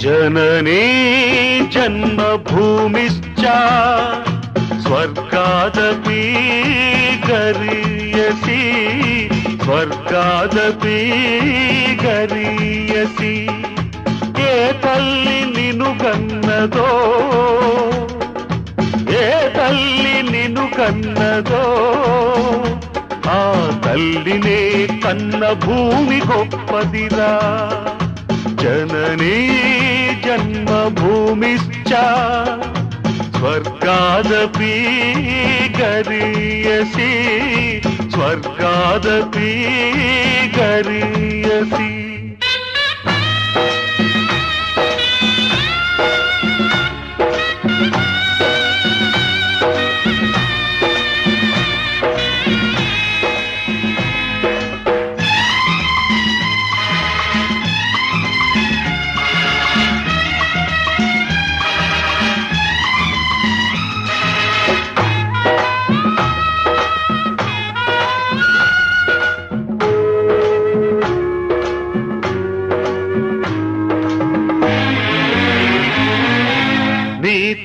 जननी जन्मभूमिश्च स्वर्गादपि गरीयसी स्वर्गादपि गरीयसी ఏ తల్లి నిన్ను కన్నదో ఏ తల్లి నిన్ను కన్నదో ఆ తల్లినే కన్న భూమి గొప్పదిరా జననీ జన్మభూమిశ్చ స్వర్గాదపి గరీయసి స్వర్గాదపి గరీయసి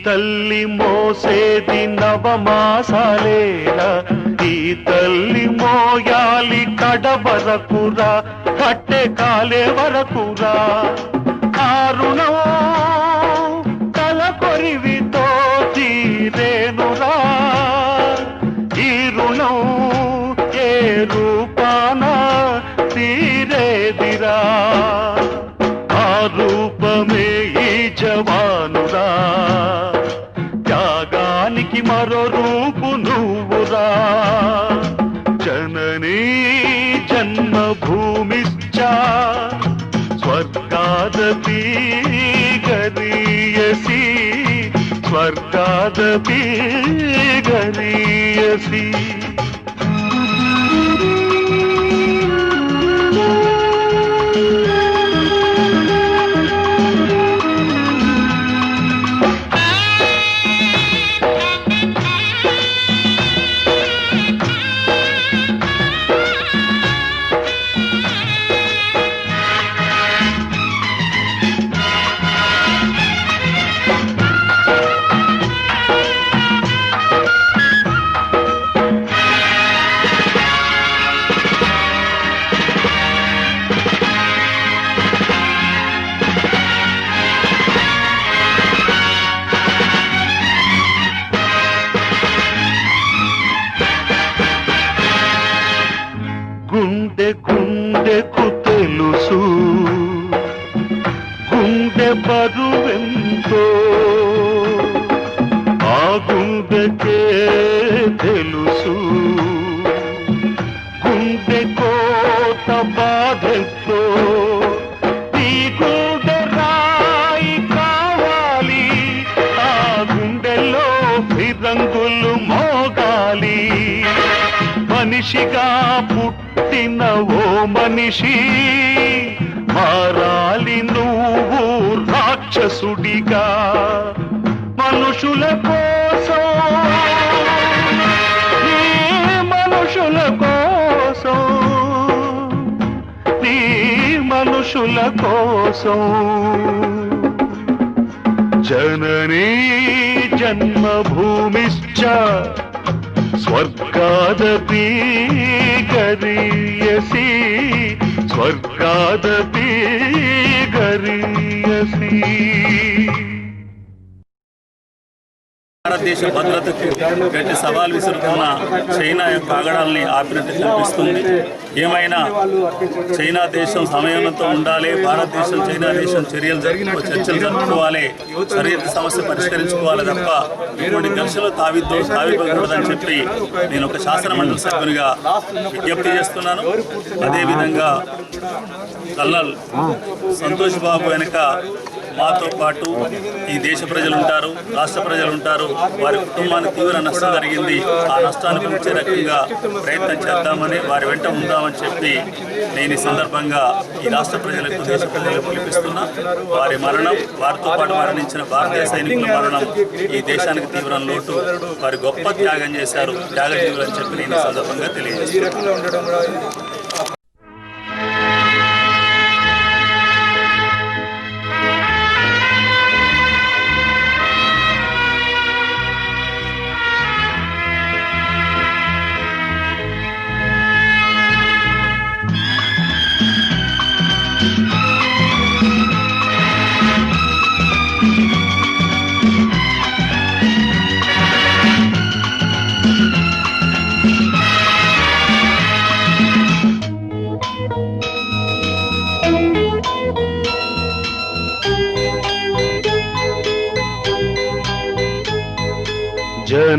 తల్లి మోసేది నవమాసాలేరా ఈ తల్లి మోయాలి కడ వరకురా కట్టె కాలే వరకురా కారుణం తల కొరివితో తీరేనురా ఈ రుణం ఏ రూపాన తీరేదిరా ఆ రూపమే ఈ జవానురా త్యాగానికి మరో రూపు నువ్వురా జననీ జన్మభూమిశ్చ స్వర్గాదపి గరీయసి స్వర్గాదపి గరీయసి గుండె గుండెకు తెలుసు గుండె బరువెంతో ఆ గుండెకే తెలుసు గుండె కోత బాధెంతో ఈ గుండె రాయి కావాలి ఆ గుండెలో ఫిరంగులు మోగాలి మనిషిగా పుట్టిన ఓ మనిషి మారాలి నువ్వు రాక్షసుడిగా మనుషుల కోసం నీ మనుషుల కోసం నీ మనుషుల కోసం జననీ జన్మభూమిశ్చ స్వర్గాదపి గరీయసి స్వర్గాదపి గరీయసి భారతదేశ భద్రతకు గట్టి సవాల్ విసురుతున్న చైనా యొక్క ఆగడాల్ని ఆపినట్టు కనిపిస్తుంది. ఏమైనా చైనా దేశం సమయంతో ఉండాలి, భారతదేశం చైనా దేశం చర్చలు జరుపుకోవాలి, సరిహద్దు సమస్య పరిష్కరించుకోవాలి తప్ప ఇటువంటి ఘర్షణలు తావివ్వకూడదని చెప్పి నేను ఒక శాసన మండలి సభ్యునిగా విజ్ఞప్తి చేస్తున్నాను. అదేవిధంగా కల్నల్ సంతోష్ బాబు వెనుక మాతో పాటు ఈ దేశ ప్రజలు ఉంటారు, రాష్ట్ర ప్రజలు ఉంటారు. వారి కుటుంబానికి తీవ్ర నష్టం జరిగింది. ఆ నష్టాన్ని పూడ్చే రకంగా ప్రయత్నం చేద్దామని, వారి వెంట ఉందామని చెప్పి నేను ఈ సందర్భంగా ఈ రాష్ట్ర ప్రజలకు, దేశ ప్రజలకు పిలిపిస్తున్నా. వారి మరణం, వారితో పాటు మరణించిన భారతీయ సైనికుల మరణం ఈ దేశానికి తీవ్ర లోటు. వారి గొప్ప త్యాగం చేశారు, త్యాగజీవులు అని చెప్పి నేను ఈ సందర్భంగా తెలియజేస్తున్నాను.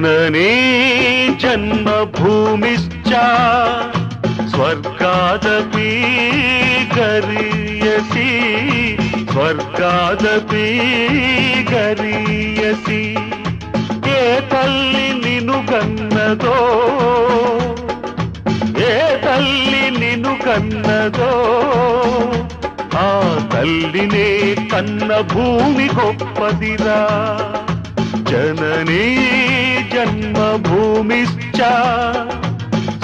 जननी जन्मभूमिश्च स्वर्गादपि गरीयसी स्वर्गादपि गरीयसी ఏ తల్లి నిన్ను కన్నదో ఏ తల్లి నిన్ను కన్నదో ఆ తల్లినే కన్న భూమి గొప్పదిరా జననీ జన్మభూమిశ్చ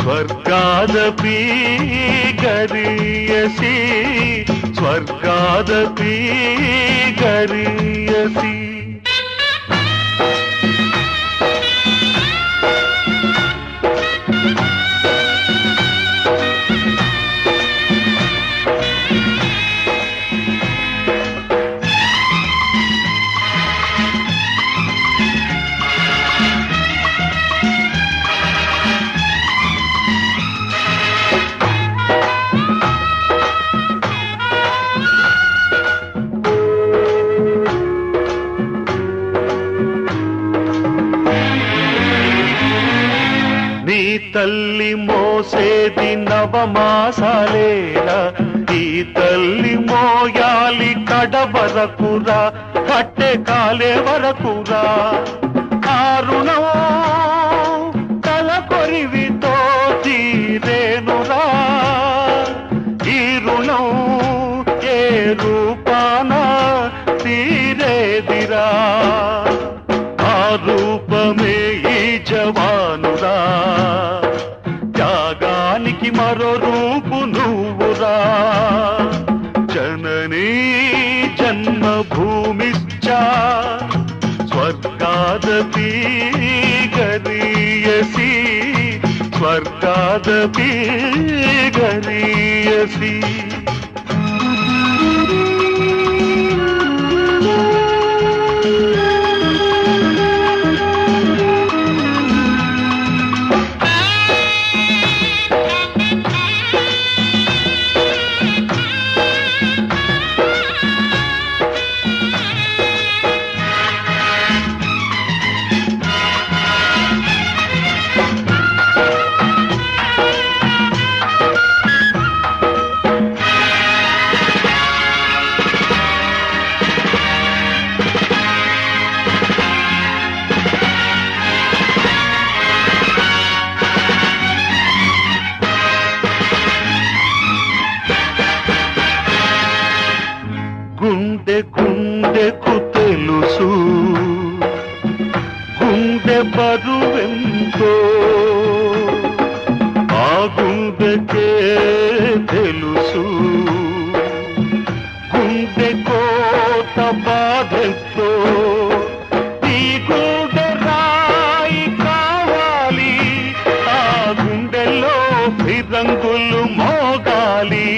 స్వర్గాదపి గరీయసి స్వర్గాదపి గరీయసి తల్లి మోసేది నవమాసాలేరా ఈ తల్లి మోయాలి కడ వరకురా కట్టె కాలే వరకురా కారుణం తల కొరివితో తీరేనురా ఈ రుణం ఏ రూపాన తీరేదిరా ఆ రూపమే ఈ జవానురా త్యాగానికి మరో రూపు నువ్వురా జననీ జన్మభూమిశ్చ స్వర్గాదపి గరీయసి స్వర్గాదపి గరీయసి గుండె గుండెకు తెలుసు గుండె బరువెంతో ఆ గుండెకే తెలుసు గుండె కోట బాధెంతో ఈ గుండె రాయి కావాలి ఆ గుండెలో ఫిరంగులు మోగాలి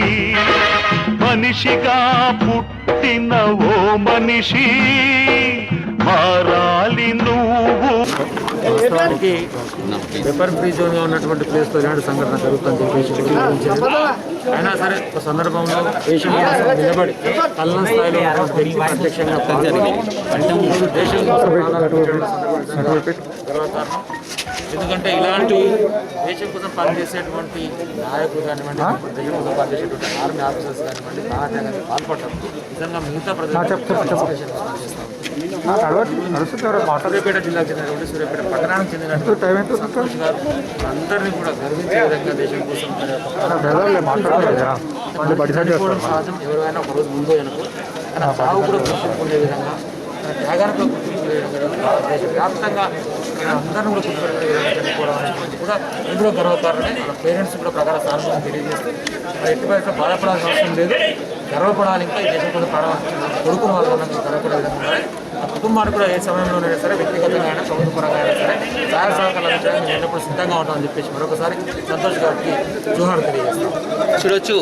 మనిషిగా పుట్టిన ఓ మనిషి మారాలి నువ్వు. వాస్తవానికి పేపర్ ఫ్రీ జోన్గా ఉన్నటువంటి ప్లేస్లో ఇలాంటి సంఘటన జరుగుతుందని చెప్పేసి అయినా సరే ఒక సందర్భంలో దేశం కోసం నిలబడి కళ్ళ స్థాయిలో ప్రత్యక్షంగా దేశం గర్వకారణం. ఎందుకంటే ఇలాంటి దేశం కోసం పనిచేసేటువంటి నాయకులు కానివ్వండి, దేశం కోసం పనిచేసేటువంటి ఆర్మీ ఆఫీసర్స్ కానివ్వండి, ప్రాణత్యాగానికి పాల్పడటం నిజంగా మిగతా ప్రజలు సూర్యాపేట జిల్లాకు చెందినటువంటి సూర్యాపేట పట్టణానికి చెందినటువంటి సంతోష్ గారు అందరినీ కూడా గర్వించే విధంగా దేశం కోసం చనిపోవడం సహజం. ఎవరైనా ఒకరోజు ముందు వెనుక తన సాగు కూడా గుర్తుంచుకునే విధంగా తన త్యాగానికి గుర్తుంచుకునే విధంగా దేశ వ్యాప్తంగా అందరినీ కూడా గుర్తుపెట్టే విధంగా చనిపోవడం అనేటువంటి కూడా ఇది కూడా గర్వకారణమే. వాళ్ళ పేరెంట్స్ కూడా ప్రకార సానుభూతిని తెలియజేస్తూ ఎట్టి పరిస్థితుల్లో బాధపడాల్సిన అవసరం లేదు, గర్వపడాలి. ఇంకా ఈ దేశం కోసం కొడుకు వాళ్ళకి గర్వపడే విధంగా ఉండాలి. ఆ కుటుంబానికి కూడా ఏ సమయంలోనైనా సరే వ్యక్తిగతంగా అయినా ప్రభుత్వ పరంగా అయినా సరే సహాయ సహకారాలు అందించడానికి మేము ఎన్నప్పుడు సిద్ధంగా ఉంటామని చెప్పేసి మరొకసారి సంతోష్ గారికి జోహార్ తెలియజేస్తాం. చూడొచ్చు.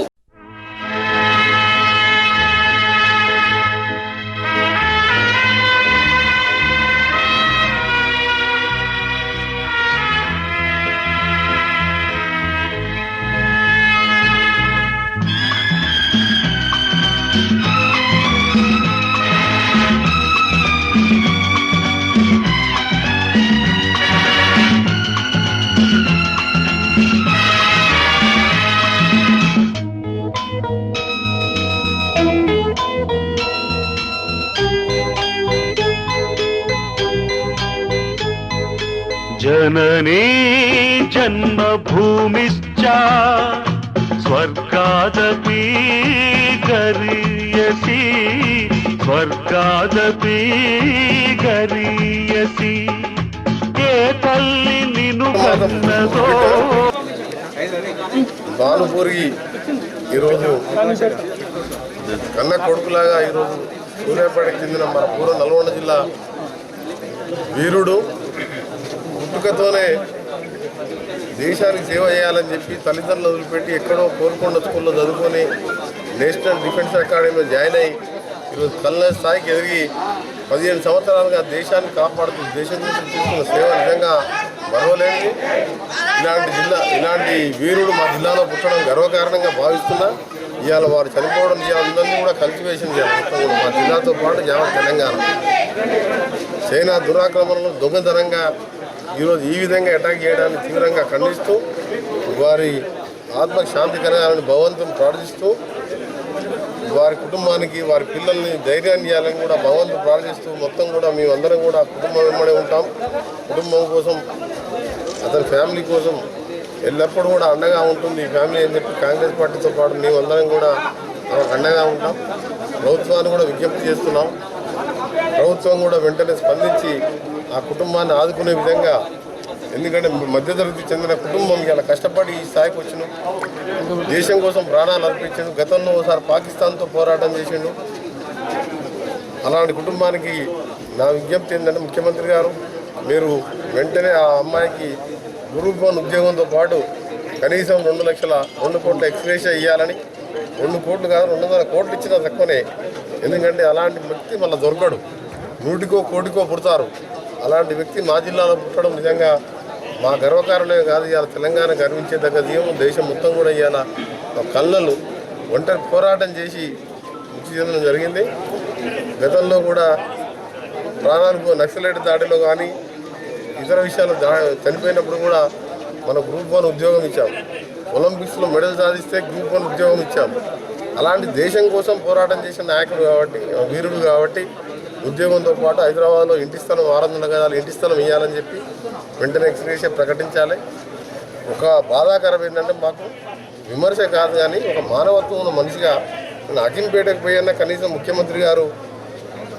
జననీ జన్మభూమిశ్చ స్వర్గాదపి గరీయసి స్వర్గాదపి గరీయసి ఏ తల్లి నిన్ను కన్నదో. భానుపూరి ఈరోజు కన్న కొడుకులాగా ఈరోజు సూర్యాపేటకు చెందిన మన పూర్వ నల్గొండ జిల్లా వీరుడు పుట్టుకతోనే దేశానికి సేవ చేయాలని చెప్పి తల్లిదండ్రులు వదిలిపెట్టి ఎక్కడో కోరుకొండ స్కూల్లో చదువుకొని నేషనల్ డిఫెన్స్ అకాడమీలో జాయిన్ అయ్యి ఈరోజు కల్నల్ స్థాయికి ఎదిగి 15 సంవత్సరాలుగా దేశాన్ని కాపాడుతూ దేశం కోసం చేస్తున్న సేవ నిజంగా మరవలేనిది. ఇలాంటి వీరుడు మా జిల్లాలో పుట్టడం గర్వకారణంగా భావిస్తున్నా. ఇవాళ వారు చనిపోవడం అందరినీ కూడా కలిసివేసింది మా జిల్లాతో పాటు యావత్ తెలంగాణ. చైనా దురాక్రమణలో దొంగతనంగా ఈరోజు ఈ విధంగా అటాక్ చేయడాన్ని తీవ్రంగా ఖండిస్తూ వారి ఆత్మకు శాంతి కలగాలని భగవంతుని ప్రార్థిస్తూ వారి కుటుంబానికి వారి పిల్లల్ని ధైర్యాన్ని ఇవ్వాలని కూడా భగవంతుని ప్రార్థిస్తూ మొత్తం కూడా మేమందరం కూడా కుటుంబం వెంబడే ఉంటాం. కుటుంబం కోసం అతని ఫ్యామిలీ కోసం ఎల్లప్పుడూ కూడా అండగా ఉంటుంది ఈ ఫ్యామిలీ అని చెప్పి కాంగ్రెస్ పార్టీతో పాటు మేమందరం కూడా అండగా ఉంటాం. ప్రభుత్వాన్ని కూడా విజ్ఞప్తి చేస్తున్నాం. ప్రభుత్వం కూడా వెంటనే స్పందించి ఆ కుటుంబాన్ని ఆదుకునే విధంగా, ఎందుకంటే మధ్యతరగతి చెందిన కుటుంబం ఇలా కష్టపడి ఈ స్థాయికి వచ్చిండు, దేశం కోసం ప్రాణాలు అర్పించిండు. గతంలో ఒకసారి పాకిస్తాన్తో పోరాటం చేసిండు. అలాంటి కుటుంబానికి నా విజ్ఞప్తి ఏంటంటే ముఖ్యమంత్రి గారు మీరు వెంటనే ఆ అమ్మాయికి గ్రూప్ 1 ఉద్యోగంతో పాటు కనీసం 2 కోట్ల ఎక్స్గ్రేషియా ఇవ్వాలని. 2 కోట్లు కాదు 200 కోట్లు ఇచ్చినా తక్కువనే. ఎందుకంటే అలాంటి వ్యక్తి మళ్ళీ దొరకడు, 100కో కోటికో పుడతారు. అలాంటి వ్యక్తి మా జిల్లాలో పుట్టడం నిజంగా మా గర్వకారణమే కాదు, ఇవాళ తెలంగాణ గర్వించేదగ్గ జీవం. దేశం మొత్తం కూడా ఇవాళ కళ్ళలు ఒంటరి పోరాటం చేసి మృతి చెందడం జరిగింది. గతంలో కూడా ప్రాణాలకు నక్సలైట్ దాడిలో కానీ ఇతర విషయాలు చనిపోయినప్పుడు కూడా మన గ్రూప్ 1 ఉద్యోగం ఇచ్చాం. ఒలింపిక్స్లో మెడల్ సాధిస్తే గ్రూప్ 1 ఉద్యోగం ఇచ్చాం. అలాంటి దేశం కోసం పోరాటం చేసిన నాయకుడు కాబట్టి, వీరుడు కాబట్టి ఉద్యోగంతో పాటు హైదరాబాద్లో ఇంటి స్థలం 600 గజాలు ఇంటి స్థలం ఇవ్వాలని చెప్పి వెంటనే ఎక్స్గ్రేషియా ప్రకటించాలి. ఒక బాధాకరం ఏంటంటే మాకు విమర్శ కాదు కానీ ఒక మానవత్వం ఉన్న మనిషిగా నేను అకింపేటకు పోయినా కనీసం ముఖ్యమంత్రి గారు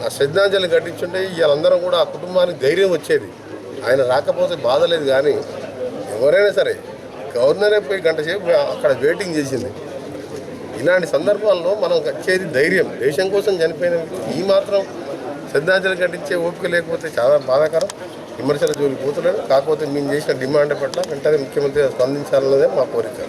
ఆ శ్రద్ధాంజలి ఘటించుంటే వీళ్ళందరం కూడా ఆ కుటుంబానికి ధైర్యం వచ్చేది. ఆయన రాకపోతే బాధ లేదు కానీ ఎవరైనా సరే గవర్నరే పోయి గంట సేపు అక్కడ వెయిటింగ్ చేసింది. ఇలాంటి సందర్భాల్లో మనం వచ్చేది ధైర్యం. దేశం కోసం చనిపోయిన ఈ మాత్రం శ్రద్ధాంజలి ఘటించే ఓపిక లేకపోతే చాలా బాధాకరం. విమర్శల జోలికి పోతలేదు. కాకపోతే మేము చేసిన డిమాండ్ పట్ల వెంటనే ముఖ్యమంత్రి స్పందించాలన్నదే మా కోరిక.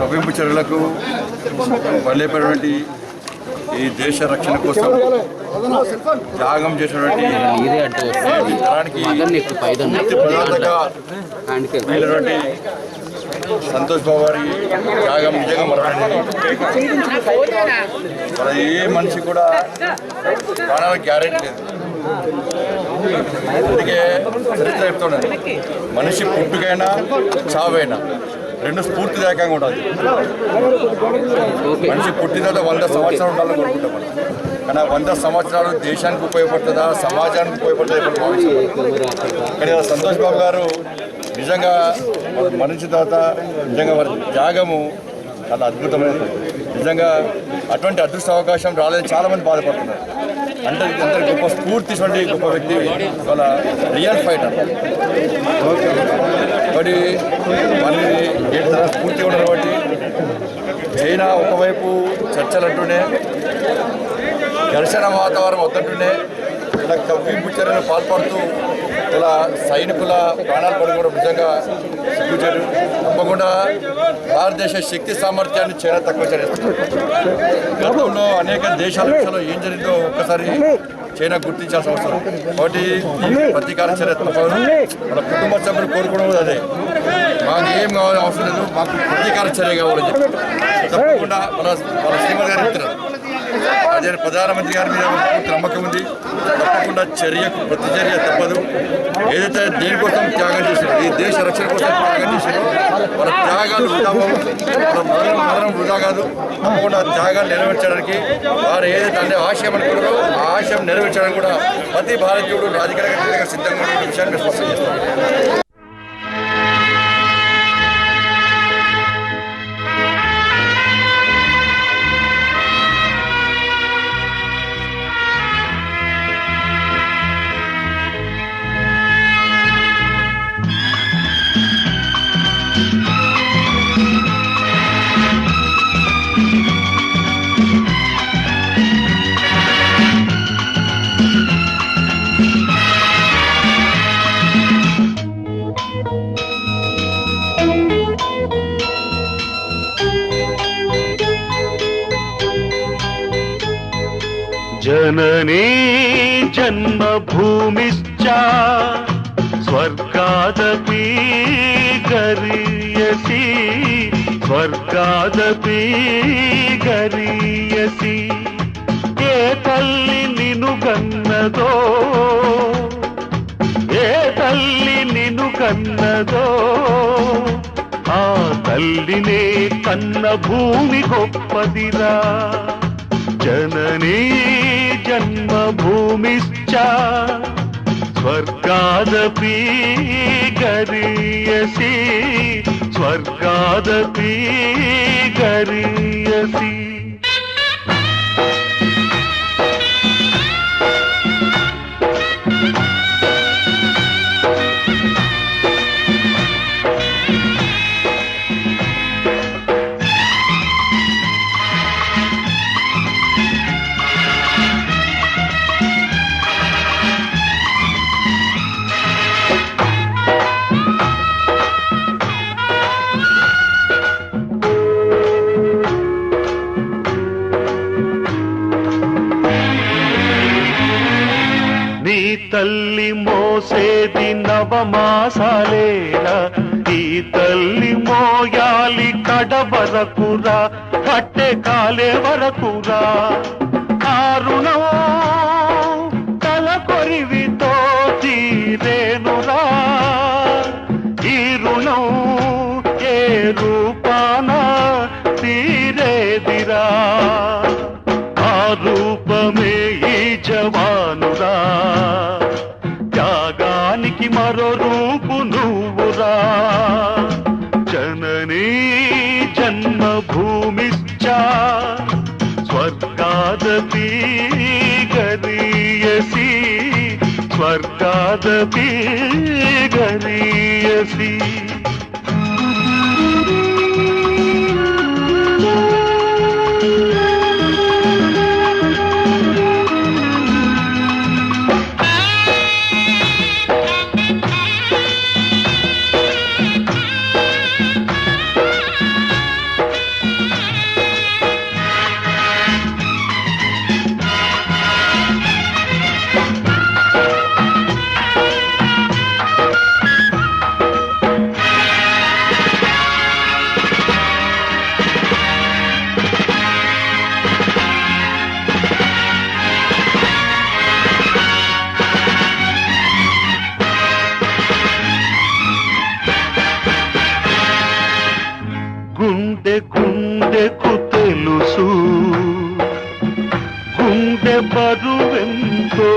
కవ్వింపు చర్యలకు బలైనటువంటి ఈ దేశ రక్షణ కోసం త్యాగం చేసినటువంటి తరానికి ప్రధానంగా వెళ్ళినటువంటి సంతోష్ బాబు గారి త్యాగం నిజంగా మరవలేనిది. మన ఏ మనిషి కూడా ప్రాణాలకు గ్యారెంటీ లేదు. అందుకే చరిత్ర చెప్తున్నాను, మనిషి పుట్టుకైనా చావైనా 2 స్ఫూర్తిదాయకంగా ఉంటుంది. మనిషి పుట్టిన తర్వాత 100 సంవత్సరాలు ఉండాలని కోరుకుంటాం మనం. కానీ 100 సంవత్సరాలు దేశానికి ఉపయోగపడుతుందా, సమాజానికి ఉపయోగపడుతుందా కానీ సంతోష్ బాబు గారు నిజంగా మనిషి తర్వాత నిజంగా వారి త్యాగము చాలా అద్భుతమైనది. నిజంగా అటువంటి అదృష్ట అవకాశం రాలేదని చాలామంది బాధపడుతున్నారు. అంటే అందరి గొప్ప స్ఫూర్తి గొప్ప వ్యక్తి వాళ్ళ రియల్ ఫైటర్. మరి మళ్ళీ స్ఫూర్తిగా ఉండడం బట్టి చైనా ఒకవైపు చర్చలు అంటూనే ఘర్షణ వాతావరణం వద్దంటూనే ఇలా కవ్వింపు చర్యలు పాల్పడుతూ ఇలా సైనికుల ప్రాణాలు పడుకోవడం నిజంగా సిగ్గుచేటు. తప్పకుండా భారతదేశ శక్తి సామర్థ్యాన్ని చైనా తక్కువ చేస్తుంది. గతంలో అనేక దేశాల విషయంలో ఏం జరిగిందో ఒక్కసారి చైనా గుర్తించాల్సిన అవసరం. కాబట్టి ప్రతీకార చర్య తప్పదు. మన కుటుంబ సభ్యులు కోరుకోవడం కూడా అదే, మాకు ఏం కావాలని అవసరం లేదు, మాకు ప్రతీకార చర్య కావాలని చెప్పి తప్పకుండా వాళ్ళ శ్రీమతి గారు చెప్తున్నారు. అదే ప్రధానమంత్రి గారి మీద పూర్తి నమ్మకం ఉంది. తప్పకుండా చర్యకు ప్రతిచర్య తప్పదు. ఏదైతే దేనికోసం త్యాగం చేశారో, ఈ దేశ రక్షణ కోసం త్యాగం చేశారో వాళ్ళ త్యాగాలు వృధా మరణం వృధా కాదు. తప్పకుండా త్యాగాలు నెరవేర్చడానికి వారు ఏదైతే అంటే ఆశయం అనుకున్నారో ఆ ఆశయం నెరవేర్చడానికి కూడా ప్రతి భారతీయుడు రాజకీయంగా సిద్ధంగా ఉన్న విషయాన్ని స్పష్టం చేస్తారు. जननी जन्मभूमिश्च स्वर्गादपि गरीयसी स्वर्गादपि गरीयसी ఏ తల్లి నిన్ను కన్నదో ఏ తల్లి నిన్ను కన్నదో ఆ తల్లినే కన్న భూమి గొప్పదిరా जननी जन्मभूमिश्च स्वर्गादपि गरीयसी स्वर्गादपि गरीयसी తల్లి మోసేది నవమాసాలేరా ఈ తల్లి మోయాలి కడ వరకురా కట్టె కాలే వరకురా కారుణం తల కొరివితో తీరేనురా ఈ రుణం ఏ రూపాన తీరేదిరా ఆ రూపమే ఈ జవానురా త్యాగానికి మరో రూపు నువ్వురా జననీ జన్మభూమిశ్చ స్వర్గాదపి గరీయసి స్వర్గాదపి గరీయసి గుండె గుండెకు తెలుసు గుండె బరువెంతో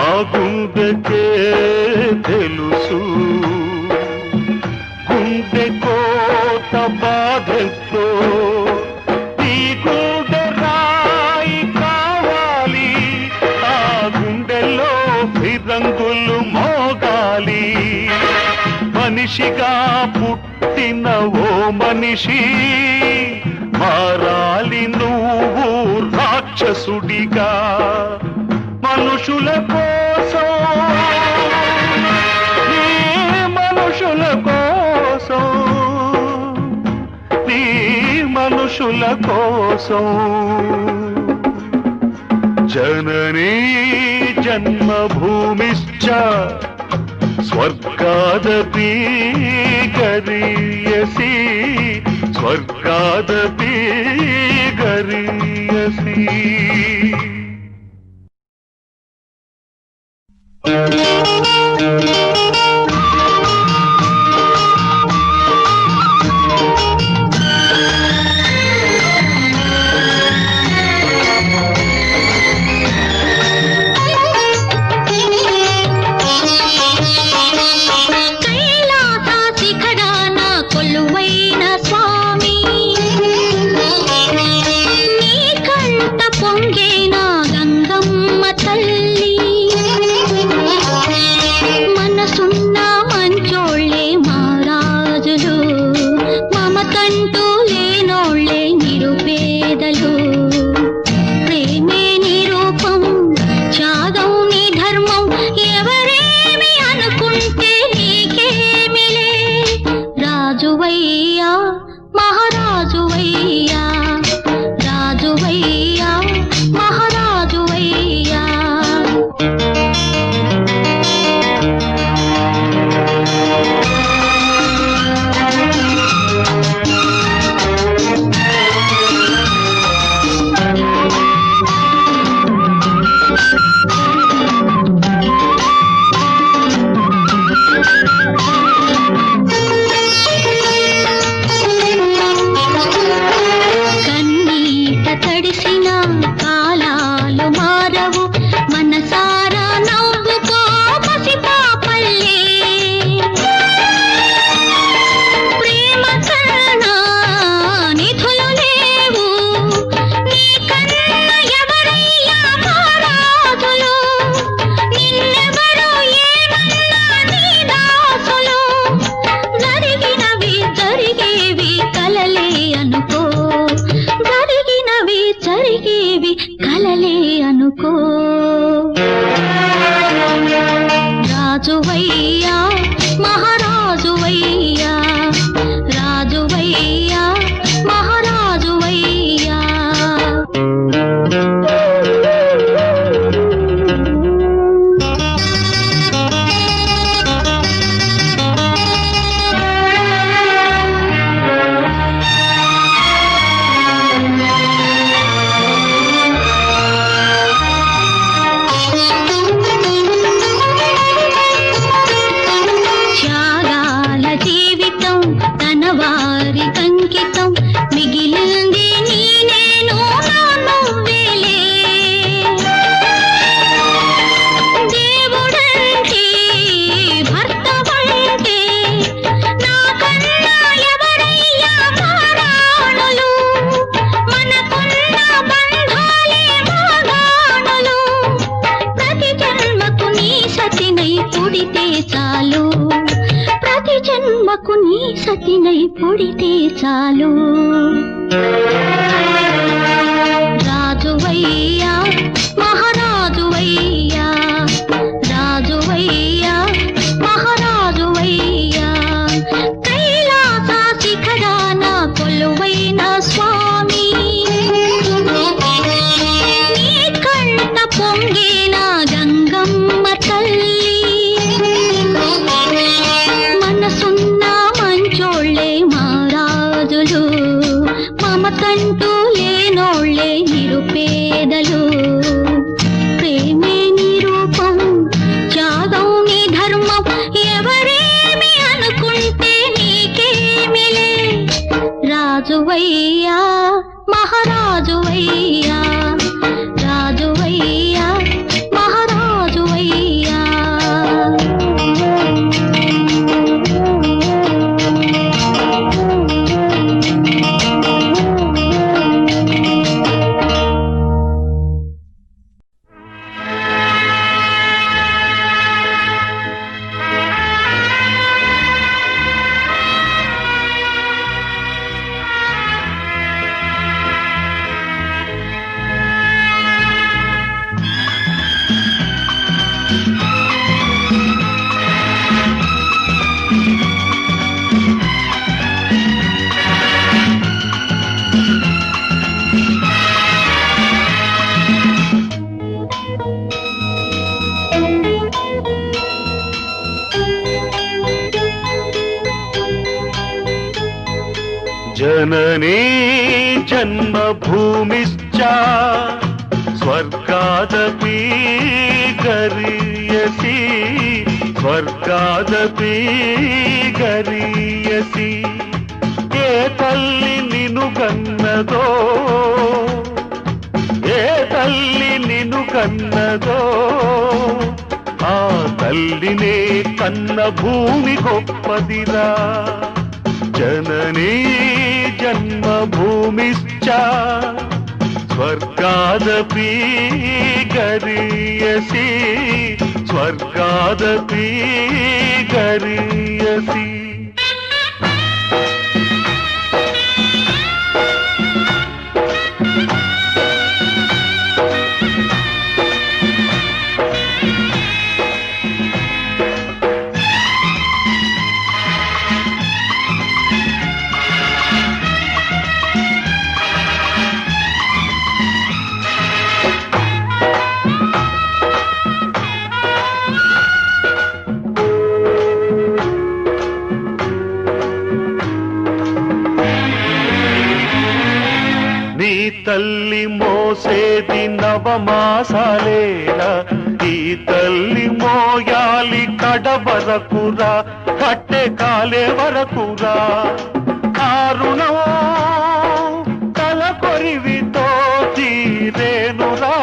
ఆ గుండెకే తెలుసు గుండె కోట బాధెంతో ఈ గుండె రాయి కావాలి ఆ గుండెలో ఫిరంగులు మోగాలి మనిషిగా పుట్టిన ఓ మనిషి మారాలి నువ్వు రాక్షసుడిగా మనుషుల కోసం మనుషుల కోసం జననీ జన్మభూమిశ్చ స్వర్గాదపి గరీయసి స్వర్గాదపి గరీయసి. రాజువయ్యా మహారాజువయ్యా రాజువయ్యా మహారాజువయ్యా ప్రతి జన్మకు నీ సతినై పుడితే చాలు రాజువయ్యా మహారాజువయ్యా రాజువయ్యా మహారాజువయ్యా కైలాస శిఖరాన కొలువైన స్వామి నీ కంట పొంగిన గంగమ్మ తల్లి మనసున్న మంచోళ్ళే మహారాజులు మమకంటూ లేనోళ్ళే నిరుపేదలు जननी जन्मभूमिश्च स्वर्गादपि गरीयसी स्वर्गादपि गरीयसी ఏ తల్లి నిన్ను కన్నదో ఏ తల్లి నిన్ను కన్నదో ఆ తల్లినే కన్న భూమి గొప్పదిరా జననీ జన్మభూమిశ్చ స్వర్గాదపి గరీయసి స్వర్గాదపి గరీయసి తల్లి మోసేది నవమాసాలేరా ఈ తల్లి మోయాలి కడవరకురా కట్టె కాలే వరకురా కారుణం తల కొరివితో తీరేనురా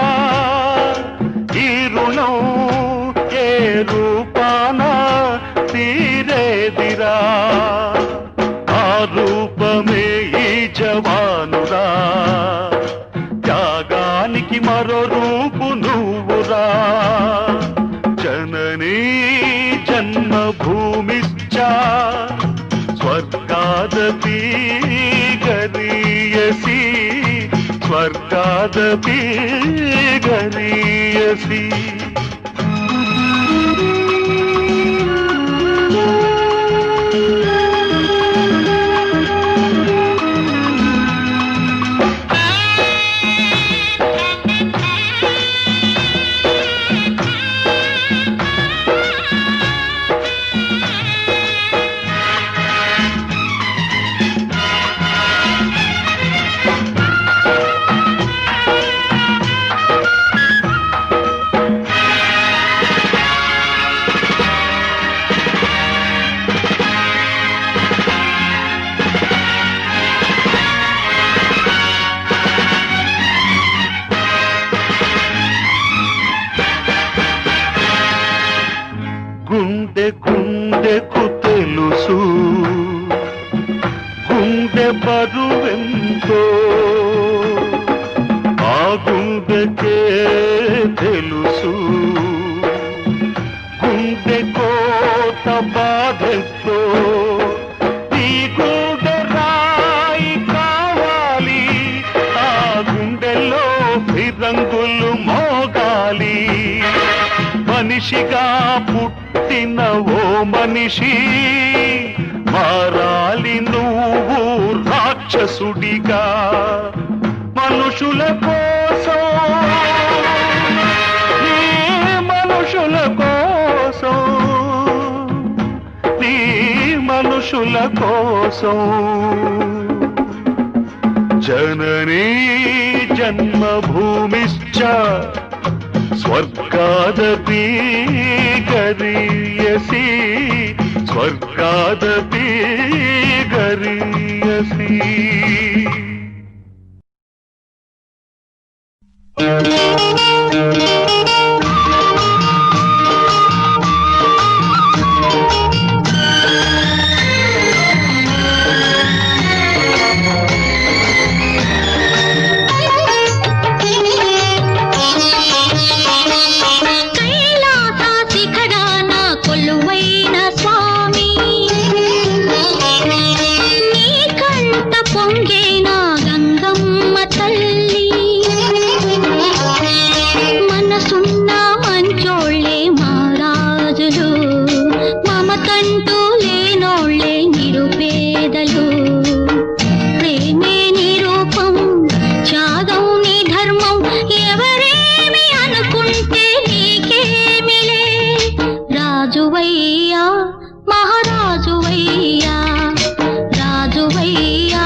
ఈ రుణం ఏ రూపాన తీరేదిరా ఆ రూపమే ఈ జవానురా త్యాగానికి మరో రూపు నువ్వురా జననీ జన్మభూమిశ్చ స్వర్గాదపి గరీయసి స్వర్గాదపి గరీయసి గుండె గుండెకు తెలుసు గుండె బరువెంతో ఆ గుండెకే తెలుసు గుండె కోత బాధెంతో ఈ గుండె రాయి కావాలి ఆ గుండెలో ఫిరంగులు మోగాలి మనిషిగా పుట్టిన ఓ మనిషి మారాలి నువ్వు రాక్షసుడిగా మనుషుల కోసం నీ మనుషుల కోసం నీ మనుషుల కోసం జననీ జన్మభూమిశ్చ స్వర్గాదపి గరీయసి స్వర్గాదపి గరీయసి రాజువయ్యా మహారాజువయ్యా రాజువయ్యా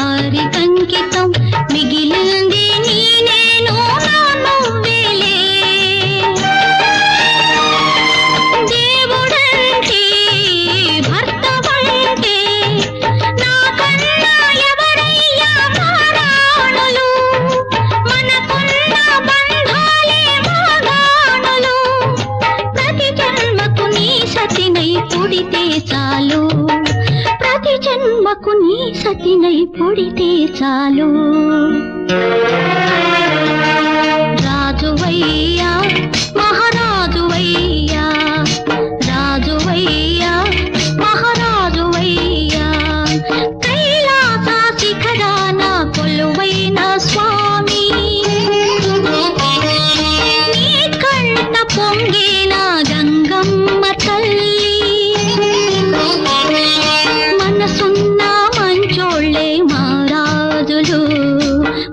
వారికంకితం మిగిలింది నీ నేను నా నువ్వేలే దేవుడంటే భర్త వంటే నాకన్నా ఎవరయ్యా మారాణులు మనకున్న బంధాలే మాగాణులు ప్రతి జన్మకు నీ సతినై పుడితే చాలు ప్రతి జన్మకు నీ సతినై పుడితే చాలు రాజువయ్యా మహారాజువయ్యా రాజువయ్యా మహారాజువయ్యా కైలాస శిఖరాన కొలువైన స్వామి నీ కళ్ళ పొంగిన గంగమ్మ తల్లి మనసున్న మంచోళ్ళే మహారాజులు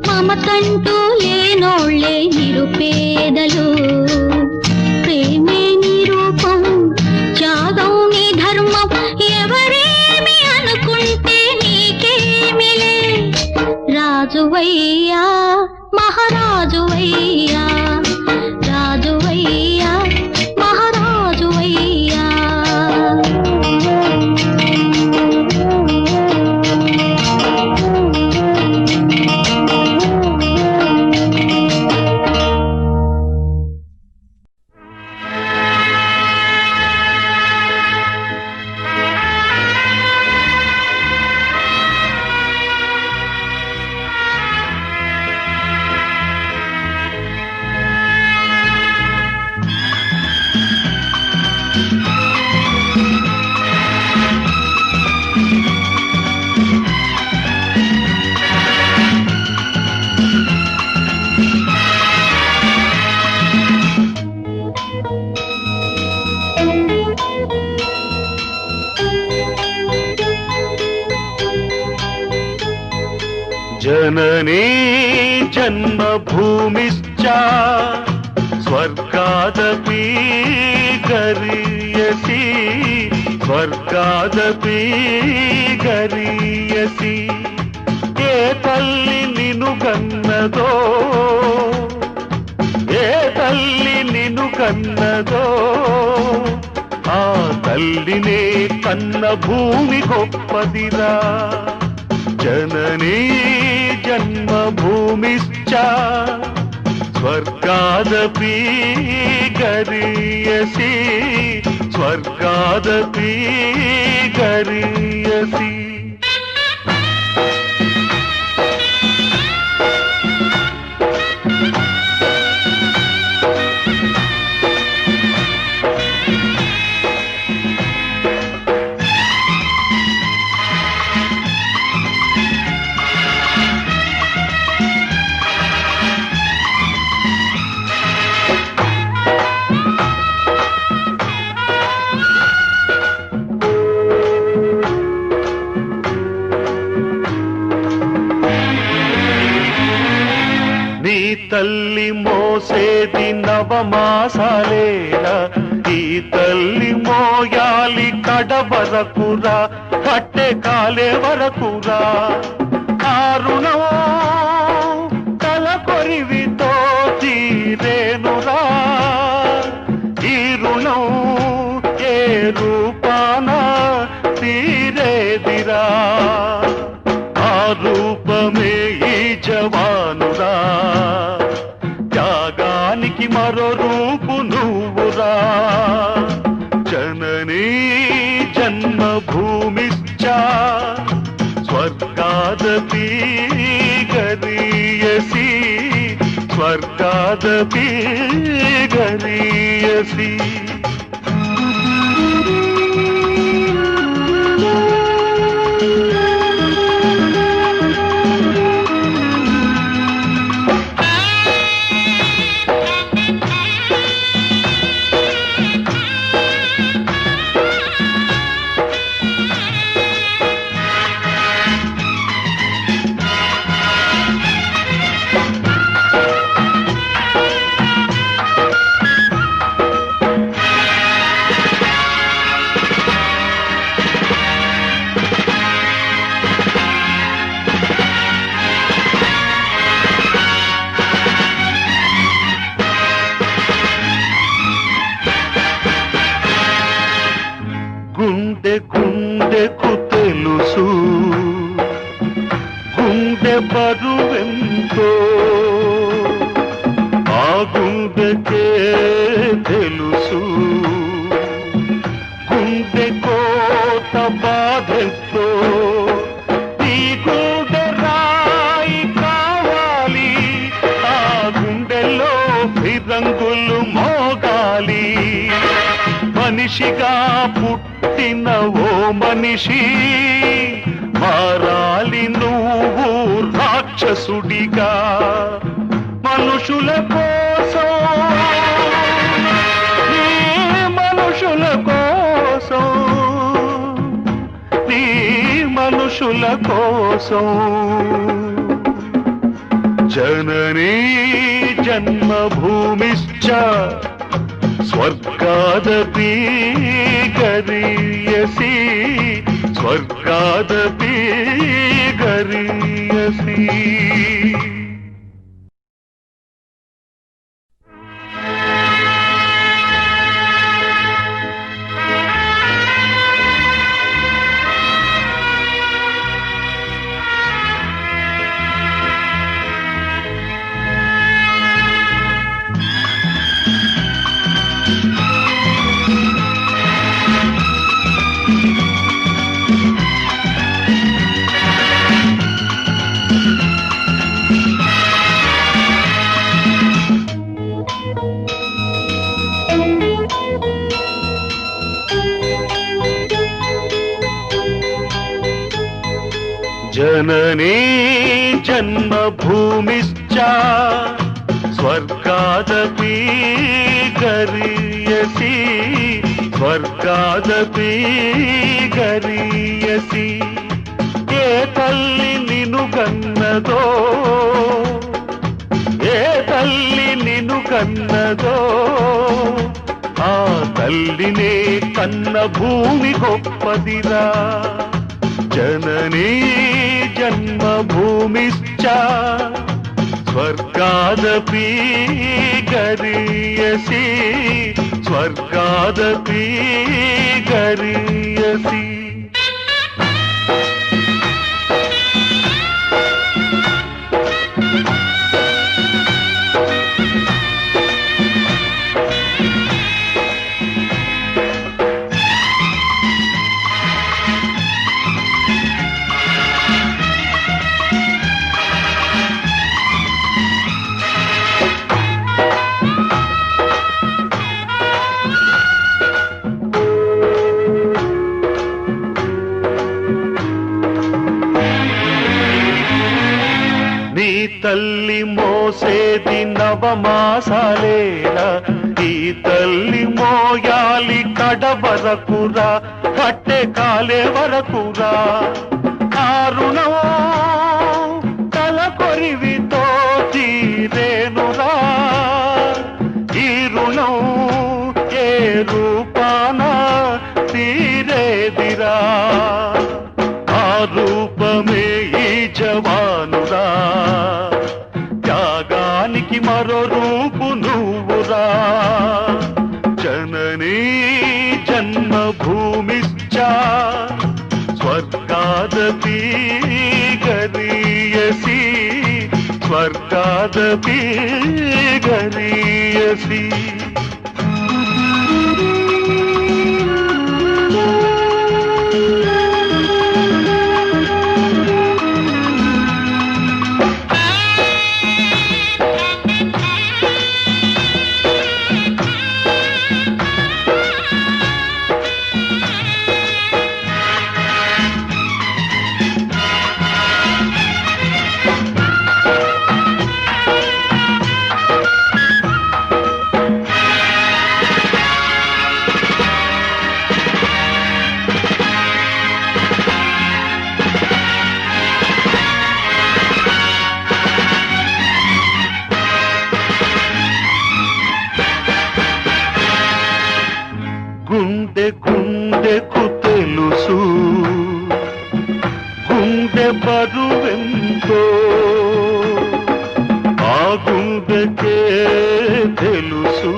మమతంటూ లేనోళ్ళే నిరుపేదలు ప్రేమే నీ రూపం త్యాగం నీ ధర్మం ఎవరేమి అనుకుంటే నీకేమిలే రాజువయ్యా మహారాజువయ్యా రాజువయ్యా మహారాజువయ్యా जननी जन्मभूमिश्च स्वर्गादपि गरीयसी स्वर्गादपि गरीयसी ఏ తల్లి నిన్ను కన్నదో ఏ తల్లి నిన్ను కన్నదో ఆ తల్లినే కన్న భూమి గొప్పదిరా जननी जन्मभूमिश्च स्वर्गादपि गरीयसी स्वर्गादपि गरीयसी తల్లి మోసేది నవమాసాలేరా ఈ తల్లి మోయాలి కడ వరకురా కట్టె కాలే వరకురా ఆ రుణం తల కొరివితో తీరేనురా ఈ రుణం ఏ రూపాన తీరేదిరా ఆ రూపమే ఈ జవానురా త్యాగానికి మరో రూపు నువ్వురా జననీ జన్మభూమిశ్చ స్వర్గాదపి గరీయసి స్వర్గాదపి గరీయసి గుండె బరువెంతో ఆ గుండెకే తెలుసు, గుండె కోత బాధెంతో ఈ గుండె రాయి కావాలి, ఆ గుండెలో ఫిరంగులు మోగాలి. మనిషిగా పుట్టిన ఓ మనిషి మారాలి నువ్వు రాక్షసుడిగా. మనుషుల కోసం, నీ మనుషుల కోసం, నీ మనుషుల కోసం. జననీ జన్మభూమిశ్చ స్వర్గాదపి గరీయసి, స్వర్గాదపి గరీయసి. जननी जन्मभूमिश्च स्वर्गादपि गरीयसी, स्वर्गादपि गरीयसी. ఏ తల్లి నిన్ను కన్నదో, ఏ తల్లి నిన్ను కన్నదో, ఆ తల్లినే కన్న భూమి గొప్పదిరా. जननी जन्मभूमिश्च स्वर्गादपि गरीयसी, स्वर्गादपि गरीयसी. తల్లి మోసేది నవమాసాలేలా, ఈ తల్లి మోయాలి కడ వరకురా, కట్టె కాలే వరకురా. కారుణం తల కొరివితో తీరేనురా, ఈ రుణం ఏ రూపాన తీరేదిరా. ఆ రూపమే ఈ జవానురా, త్యాగానికి మరో రూపు నువ్వురా. జననీ జన్మభూమిశ్చ స్వర్గాదపి గరీయసి, స్వర్గాదపి గరీయసి. గుండె గుండెకు తెలుసు, గుండె బరువెంతో ఆ గుండెకే తెలుసు,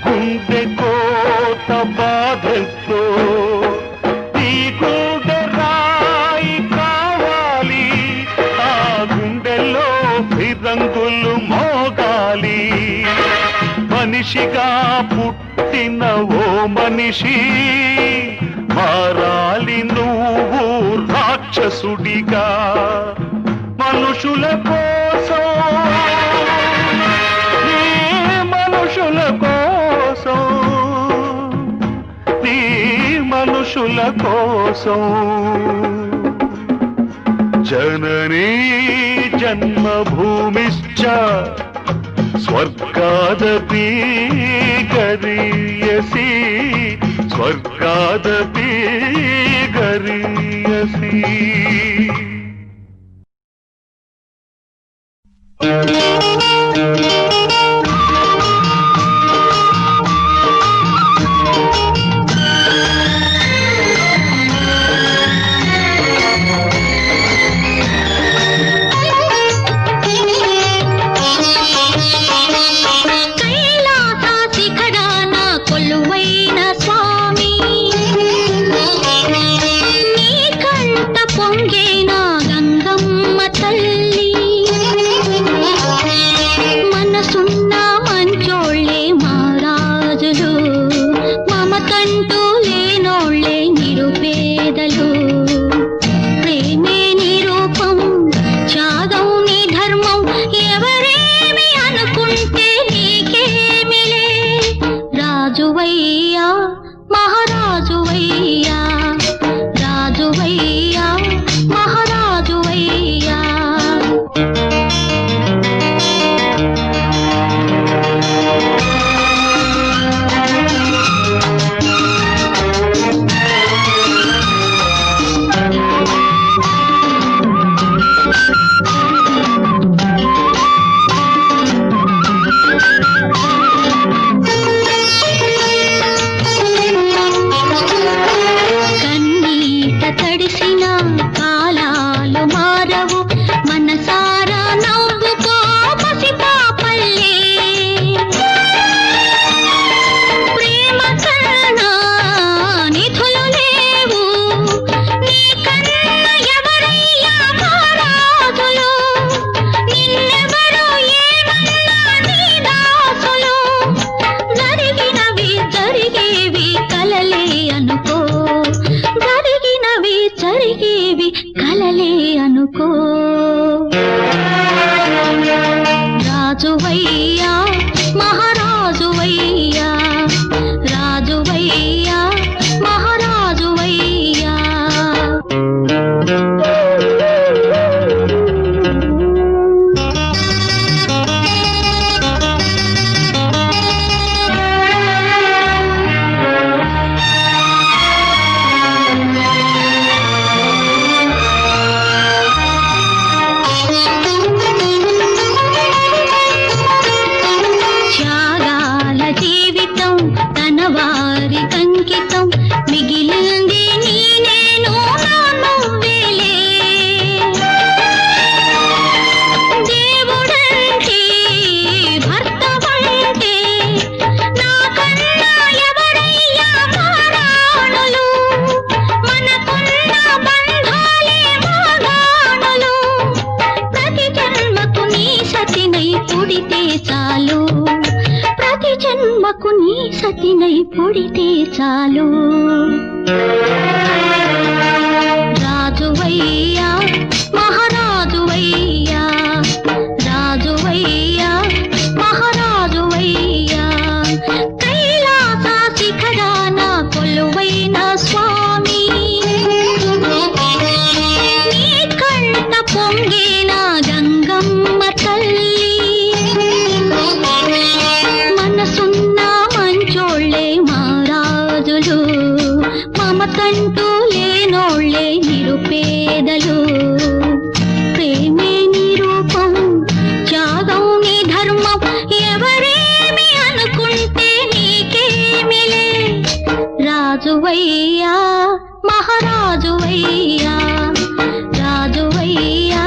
గుండె కోత బాధెంతో ఈ గుండె రాయి కావాలి, రంగులు మోగాలి. మనిషిగా పుట్టిన ఓ మనిషి మారాలి నువ్వు రాక్షసుడిగా. మనుషుల కోసం, నీ మనుషుల కోసం, నీ మనుషుల కోసం. జననీ జన్మభూమిశ్చ స్వర్గాదపి గరీయసి, స్వర్గాదపి గరీయసి. రాజువయ్యా మహారాజువయ్యా, రాజువయ్యా మహారాజువయ్యా. ప్రతి జన్మకు నీ సతినై పుడితే చాలు. రాజువయ్యా మహారాజువయ్యా, రాజువయ్యా మహారాజువయ్యా. కైలాస శిఖరాన కొలువైన స్వామి, నీ కంట పొంగిన గంగమ్మ తల్లి. మనసున్న మంచోళ్ళే మహారాజులు, మమతంటూ లేనోళ్ళే నిరుపేదలు. ప్రేమే నీ రూపం, త్యాగం నీ ధర్మం, ఎవరేమి అనుకుంటే నీకేమిలే. రాజువయ్యా మహారాజువయ్యా, రాజువయ్యా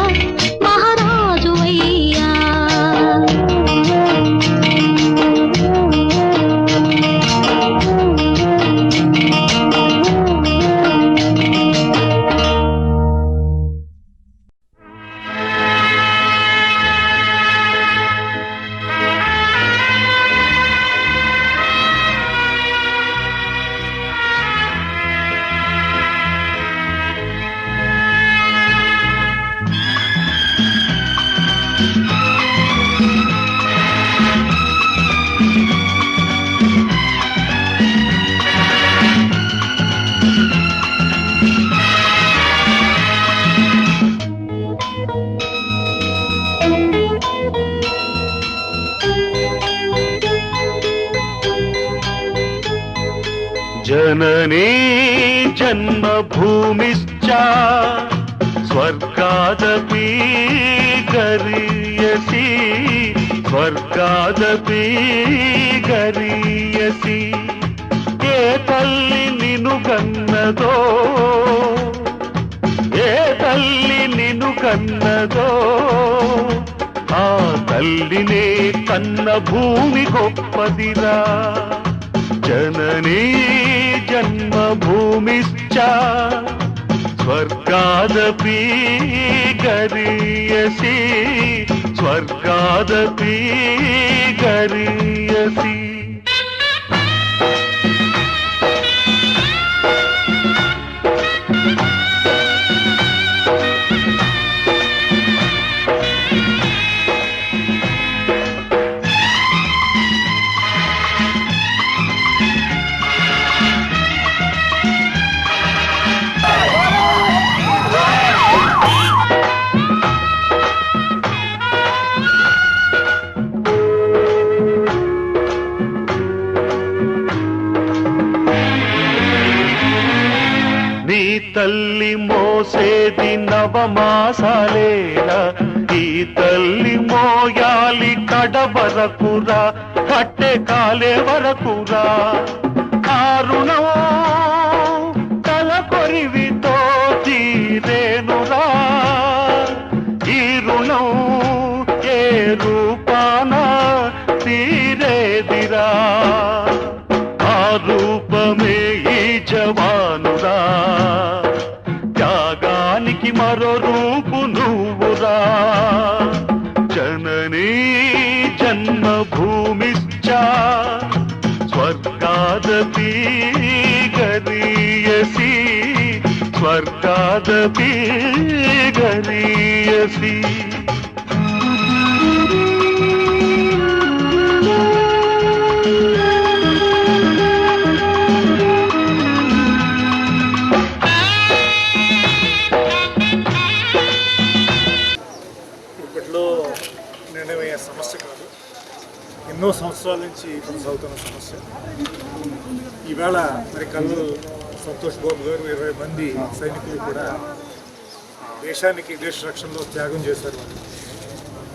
మహారాజువయ్యా. జననీ జన్మభూమిశ్చ స్వర్గాదపి గరీయసి స్వర్గాదపి గరీయసి ఏ తల్లి నిన్ను కన్నదో ఏ తల్లి నిన్ను కన్నదో ఆ తల్లినే కన్న భూమి గొప్పదిరా జననీ జన్మభూమిశ్చ స్వర్గాదపి గరీయసి స్వర్గాదపి గరీయసి నీ తల్లి మోసేది నవమాసాలేరా ఈ తల్లి మోయాలి కడ వరకురా కట్టె కాలే వరకురా కారుణం తల కొరివితో తీరేనురా ఈ రుణం ఏ రూపాన తీరేదిరా ఆ రూపమే ఈ జవానురా త్యాగానికి మరో రూపు నువ్వురా జననీ జన్మభూమిశ్చ స్వర్గాదపి గరీయసి స్వర్గాదపి గరీయసి ఇప్పట్లో నిర్ణయమయ్యే సమస్య కాదు, ఎన్నో సంవత్సరాల నుంచి కొనసాగుతున్న సమస్య. ఈవేళ మరి కల్లు సంతోష్ బాబు గారు 20 మంది సైనికులు కూడా దేశానికి దేశ రక్షణలో త్యాగం చేశారు,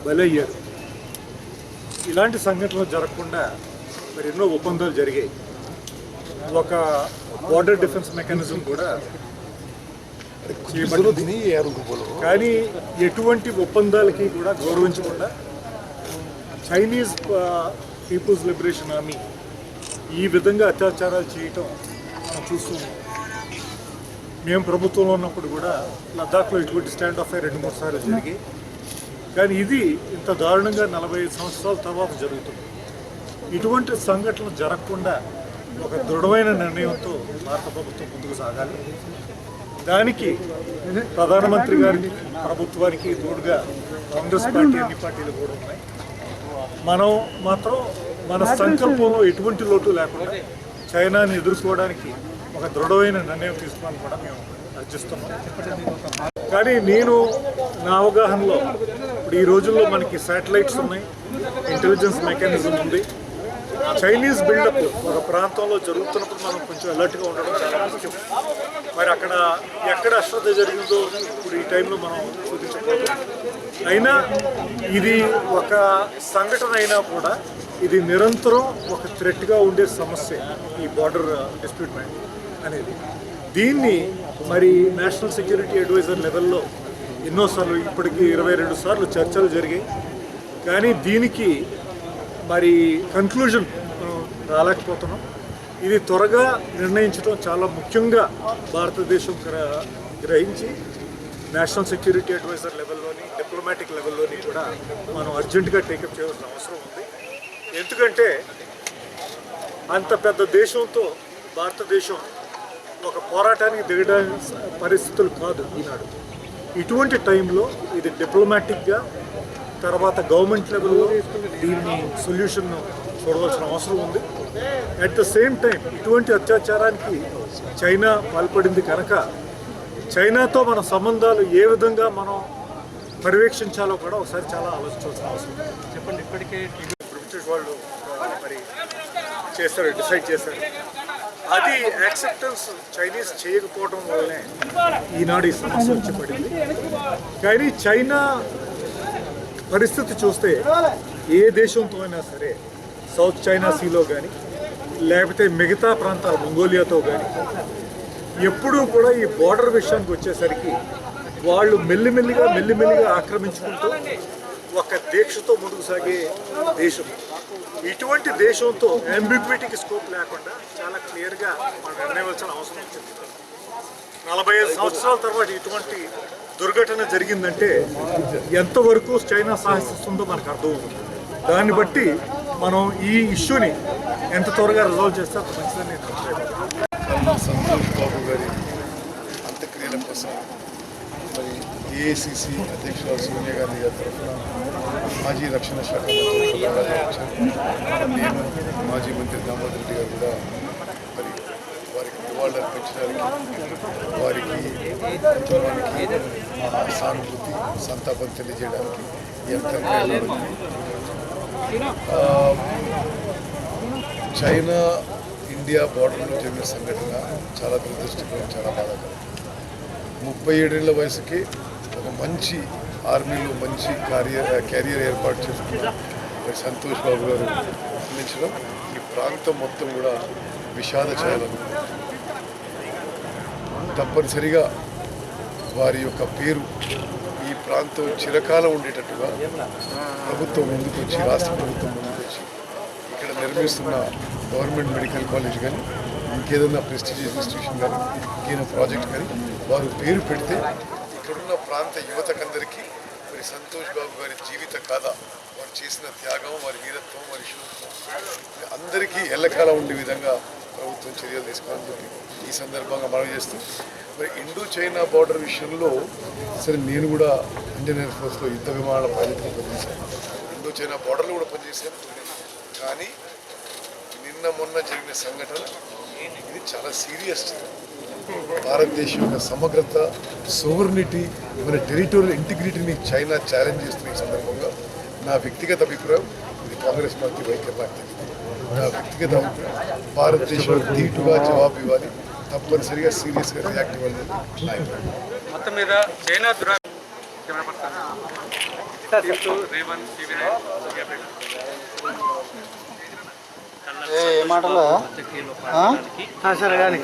బలయ్యారు. ఇలాంటి సంఘటనలు జరగకుండా మరి ఎన్నో ఒప్పందాలు జరిగాయి. ఒక బార్డర్ డిఫెన్స్ మెకానిజం కూడా చేయబడింది. కానీ ఎటువంటి ఒప్పందాలకి కూడా గౌరవించకుండా చైనీస్ పీపుల్స్ లిబరేషన్ ఆర్మీ ఈ విధంగా అత్యాచారాలు చేయటం మనం చూస్తున్నాం. మేము ప్రభుత్వంలో ఉన్నప్పుడు కూడా లద్దాఖ్లో ఇటువంటి స్టాండ్ ఆఫ్ 2-3 సార్లు జరిగాయి. కానీ ఇది ఇంత దారుణంగా 45 సంవత్సరాల తర్వాత జరుగుతుంది. ఇటువంటి సంఘటనలు జరగకుండా ఒక దృఢమైన నిర్ణయంతో భారత ప్రభుత్వం ముందుకు సాగాలి. దానికి ప్రధానమంత్రి గారికి ప్రభుత్వానికి తోడుగా కాంగ్రెస్ పార్టీ అన్ని పార్టీలు కూడా ఉన్నాయి. మనం మాత్రం మన సంకల్పంలో ఎటువంటి లోటు లేకుండా చైనాని ఎదుర్కోవడానికి ఒక దృఢమైన నిర్ణయం తీసుకోవాలని కూడా మేము అర్జిస్తున్నాం. కానీ నేను నా అవగాహనలో ఇప్పుడు ఈ రోజుల్లో మనకి శాటిలైట్స్ ఉన్నాయి, ఇంటెలిజెన్స్ మెకానిజం ఉంది. చైనీస్ బిల్డప్ ఒక ప్రాంతంలో జరుగుతున్నప్పుడు మనం కొంచెం అలర్ట్గా ఉండడం చాలా ముఖ్యం. మరి అక్కడ ఎక్కడ అశ్రద్ధ జరిగిందో ఇప్పుడు ఈ టైంలో మనం చూపించకూడదు. అయినా ఇది ఒక సంఘటన అయినా కూడా ఇది నిరంతరం ఒక థ్రెట్గా ఉండే సమస్య ఈ బార్డర్ డిస్ప్యూట్ అనేది. దీన్ని మరి నేషనల్ సెక్యూరిటీ అడ్వైజర్ లెవెల్లో ఎన్నోసార్లు ఇప్పటికీ 22 సార్లు చర్చలు జరిగాయి. కానీ దీనికి మరి కన్క్లూజన్ మనం రాలేకపోతున్నాం. ఇది త్వరగా నిర్ణయించడం చాలా ముఖ్యంగా భారతదేశం గ్రహించి నేషనల్ సెక్యూరిటీ అడ్వైజర్ లెవెల్లోని డిప్లొమాటిక్ లెవెల్లోని కూడా మనం అర్జెంటుగా టేకప్ చేయాల్సిన అవసరం ఉంది. ఎందుకంటే అంత పెద్ద దేశంతో భారతదేశం ఒక పోరాటానికి దిగడానికి పరిస్థితులు కాదు ఈనాడు. ఇటువంటి టైంలో ఇది డిప్లొమాటిక్గా తర్వాత గవర్నమెంట్ లెవెల్లో దీన్ని సొల్యూషన్ చూడవలసిన అవసరం ఉంది. అట్ ద సేమ్ టైం ఇటువంటి అత్యాచారానికి చైనా పాల్పడింది కనుక చైనాతో మన సంబంధాలు ఏ విధంగా మనం పర్యవేక్షించాలో కూడా ఒకసారి చాలా ఆలోచించాల్సిన అవసరం. చెప్పండి, ఇప్పటికే బ్రిటిష్ వాళ్ళు మరి చేశారు, డిసైడ్ చేశారు అది యాక్సెప్టెన్స్ చైనీస్ చేయకపోవడం వల్లనే ఈనాడు ఈ సమస్య వచ్చి పడింది. కానీ చైనా పరిస్థితి చూస్తే ఏ దేశంతో అయినా సరే సౌత్ చైనా సీలో కానీ లేకపోతే మిగతా ప్రాంతాల మంగోలియాతో కానీ ఎప్పుడూ కూడా ఈ బోర్డర్ విషయానికి వచ్చేసరికి వాళ్ళు మెల్లిమెల్లిగా ఆక్రమించుకుంటూ ఒక దీక్షతో ముందుకు సాగే దేశం. ఇటువంటి దేశంతో అంబిగ్విటీకి స్కోప్ లేకుండా చాలా క్లియర్గా మనం నిర్ణయించాల్సిన అవసరం వచ్చింది. 45 సంవత్సరాల తర్వాత ఇటువంటి దుర్ఘటన జరిగిందంటే ఎంతవరకు చైనా సాహసిస్తుందో మనకు అర్థమవుతుంది. దాన్ని బట్టి మనం ఈ ఇష్యూని ఎంత త్వరగా రిజాల్వ్ చేస్తే అంత మంచిదని నేను అనుకుంటున్నాను. సంతోష్ బాబు గారి అంత్యక్రియల కోసం మరి ఏఐసిసి అధ్యక్షురాలు సోనియా గాంధీ గారి తరఫున మాజీ రక్షణ శాఖ మంత్రి వచ్చారు. నేను మాజీ మంత్రి దామోదర్ రెడ్డి గారు కూడా మరి వారికి నివాళులు అర్పించడానికి వారికి కుటుంబానికి సానుభూతి సంతాపం తెలియజేయడానికి ఈ అంతర్గత చైనా ఇండియా బార్డర్లో జరిగిన సంఘటన చాలా దురదృష్టకరం, చాలా బాధాకరం. 37 ఏళ్ల వయసుకి ఒక మంచి ఆర్మీలో మంచి క్యారియర్ ఏర్పాటు చేసుకున్న మరి సంతోష్ బాబు గారు అందించడం ఈ ప్రాంతం మొత్తం కూడా విషాద ఛాయలనుకుంటున్నారు. తప్పనిసరిగా వారి యొక్క పేరు ఈ ప్రాంతం చిరకాలం ఉండేటట్టుగా ప్రభుత్వం ముందుకొచ్చి, రాష్ట్ర ప్రభుత్వం ముందుకొచ్చి ఇక్కడ నిర్మిస్తున్న గవర్నమెంట్ మెడికల్ కాలేజ్ కానీ ఇంకేదన్నా ప్రెస్టీజియస్ ఇన్స్టిట్యూషన్ కానీ ఇంకేదైనా ప్రాజెక్ట్ కానీ వారు పేరు పెడితే ఇక్కడున్న ప్రాంత యువతకందరికీ మరి సంతోష్ బాబు గారి జీవిత కథ, వారు చేసిన త్యాగం, వారి వీరత్వం, వారి శూరత్వం అందరికీ ఎల్లకాలం ఉండే విధంగా ప్రభుత్వం చర్యలు తీసుకోవాలని చెప్పి ఈ సందర్భంగా మనవి చేస్తూ మరి ఇండో చైనా బార్డర్ విషయంలో సరే నేను కూడా ఇండియన్ ఎయిర్ ఫోర్స్లో యుద్ధ విమానాల పైలట్గా పనిచేశాను, ఇండో చైనా బార్డర్లో కూడా పనిచేశాను. కానీ మొన్న జరిగిన సంఘటన ఇది చాలా సీరియస్. భారతదేశం యొక్క సమగ్రత, సోవర్నిటీ, మన టెరిటోరియల్ ఇంటిగ్రిటీని చైనా ఛాలెంజ్ చేస్తున్న ఈ సందర్భంగా నా వ్యక్తిగత అభిప్రాయం, ఇది కాంగ్రెస్ పార్టీ వైఖరి నాకు తెలియదు, నా వ్యక్తిగత అభిప్రాయం భారతదేశం ధీటుగా జవాబు ఇవ్వాలి, తప్పనిసరిగా సీరియస్గా రియాక్ట్ ఇవ్వాలి. మొత్తం మీద చైనా మాటలు సరే కానీ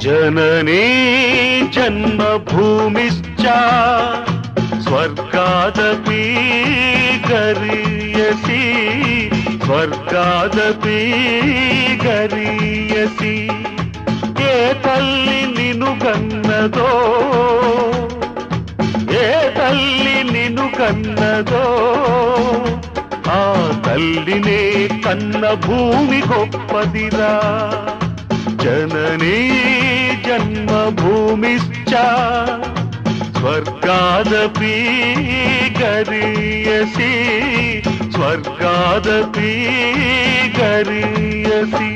जननी जन्मभूमिश्च स्वर्गादपि गरीयसी स्वर्गादपि गरीयसी ఏ తల్లి నిన్ను కన్నదో ఏ తల్లి నిన్ను కన్నదో ఆ తల్లినే కన్న భూమి గొప్పదిరా जननी जन्मभूमिश्च स्वर्गादपि गरीयसी स्वर्गादपि गरीयसी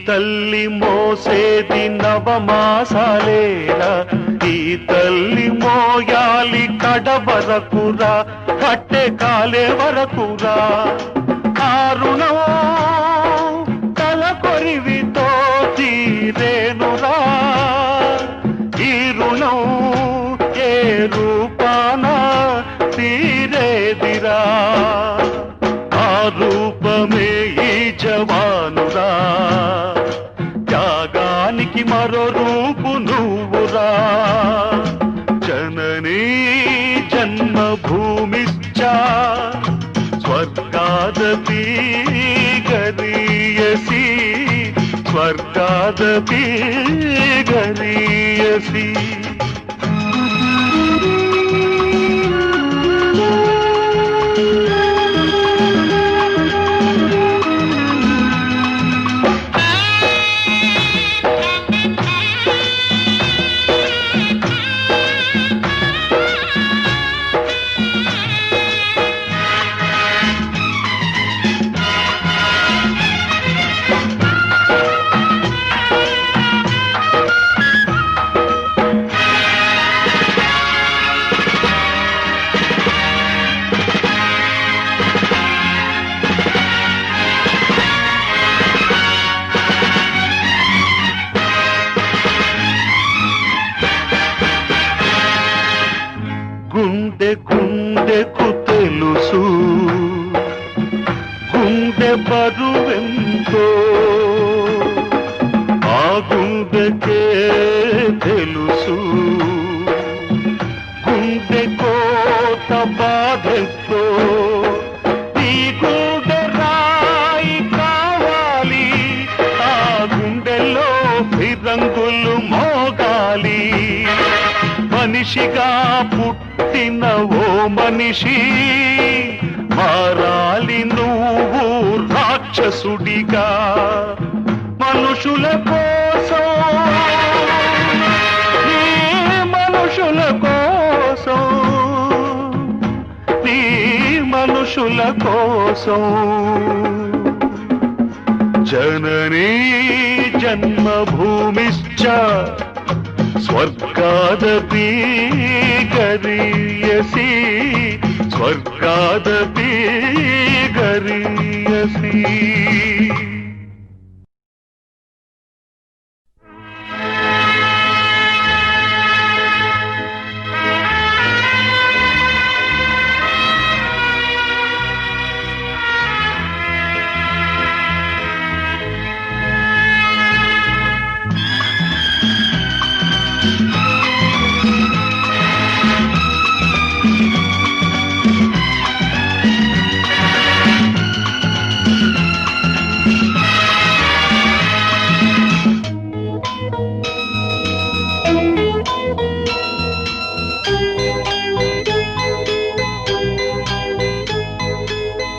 తల్లి మోసేది నవమాసాలేరా ఈ తల్లి మోయాలి కడవరకురా కట్టె కాలే వరకురా కారుణం తల కొరివితో తీరేనురా తీరేదిరా ఆ రూపమే ఈ జవానురా త్యాగానికి మరో రూపు నువ్వురా జననీ జన్మభూమిశ్చ స్వర్గాదపి గరీయసి స్వర్గాదపి గరీయసి గుండె గుండెకు తెలుసు గుండె బరువెంతో ఆ గుండెకే తెలుసు గుండె కోత బాధెంతో ఈ గుండె రాయి కావాలి ఆ గుండెలో ఫిరంగులు మోగాలి మనిషిగా పుట్టిన ఓ మనిషి మారాలి నువ్వు రాక్షసుడిగా మనుషుల కోసం నీ మనుషుల కోసం నీ మనుషుల కోసం జననీ జన్మభూమిశ్చ స్వర్గాదపి గరీయసి స్వర్గాదపి గరీయసి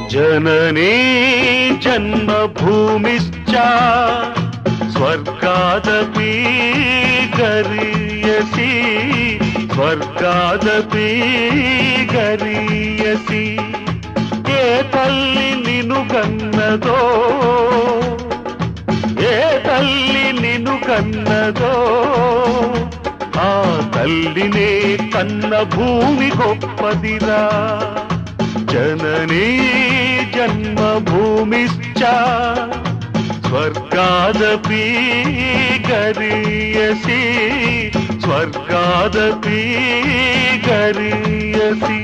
जननी जन्मभूमिश्च स्वर्गादपि गरीयसी स्वर्गादपि गरीयसी ఏ తల్లి నిన్ను కన్నదో ఏ తల్లి నిన్ను కన్నదో ఆ తల్లినే కన్న భూమి గొప్పదిరా जननी जन्मभूमिश्च स्वर्गादपि गरीयसी स्वर्गादपि गरीयसी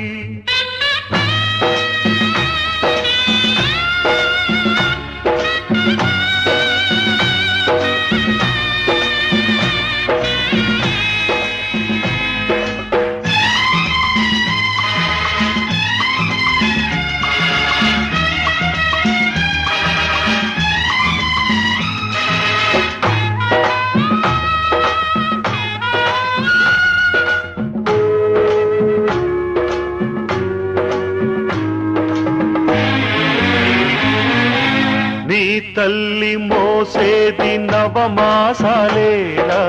తల్లి మోసేది నవమాసాలేరా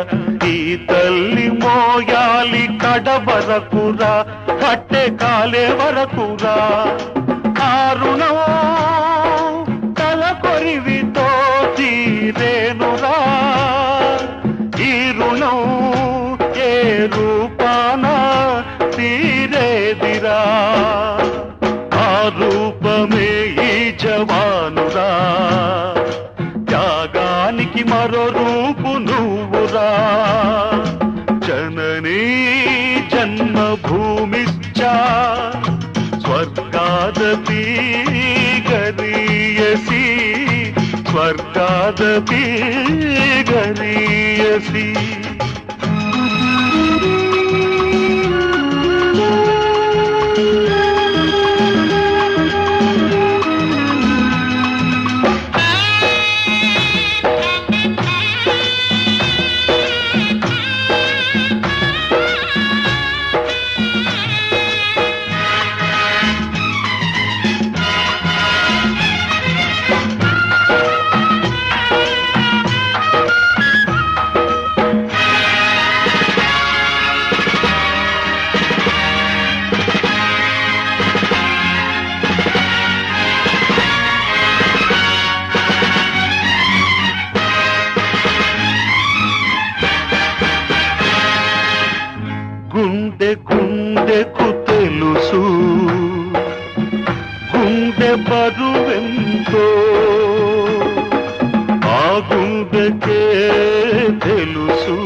ఈ తల్లి మోయాలి కడవరకురా కట్టె కాలే వరకురా కారుణం తల కొరివితో తీరేనురా ఈ రుణం ఏ రూపాన తీరేదిరా ఆ రూపమే ఈ జవానురా త్యాగానికి మరో రూపు నువ్వురా जननी जन्मभूमिश्च ಸ್ವರ್ಗಾದಪಿ ಗರಿಯಸಿ ಸ್ವರ್ಗಾದಪಿ ಗರಿಯಸಿ గుండె గుండెకు తెలుసు గుండె బరువెంతో ఆ గుండెకే తెలుసు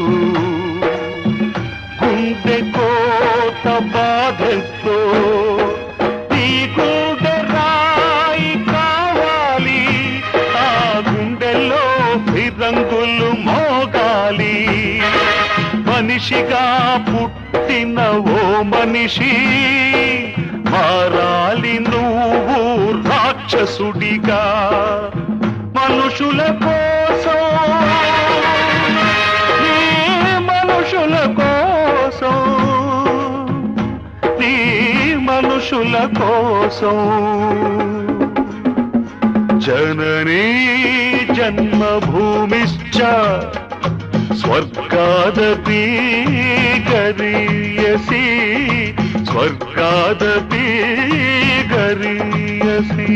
గుండె కోట బాధెంతో ఈ గుండె రాయి కావాలి ఆ గుండెలో ఫిరంగులు మోగాలి మనిషిగా పుట్టిన ఓ మనిషి మారాలి నువ్వు రాక్షసుడిగా మనుషుల కోసం నీ మనుషుల కోసం నీ మనుషుల కోసం జననీ జన్మభూమిశ్చ స్వర్గాదపి గరీయసి స్వర్గాదపి గరీయసి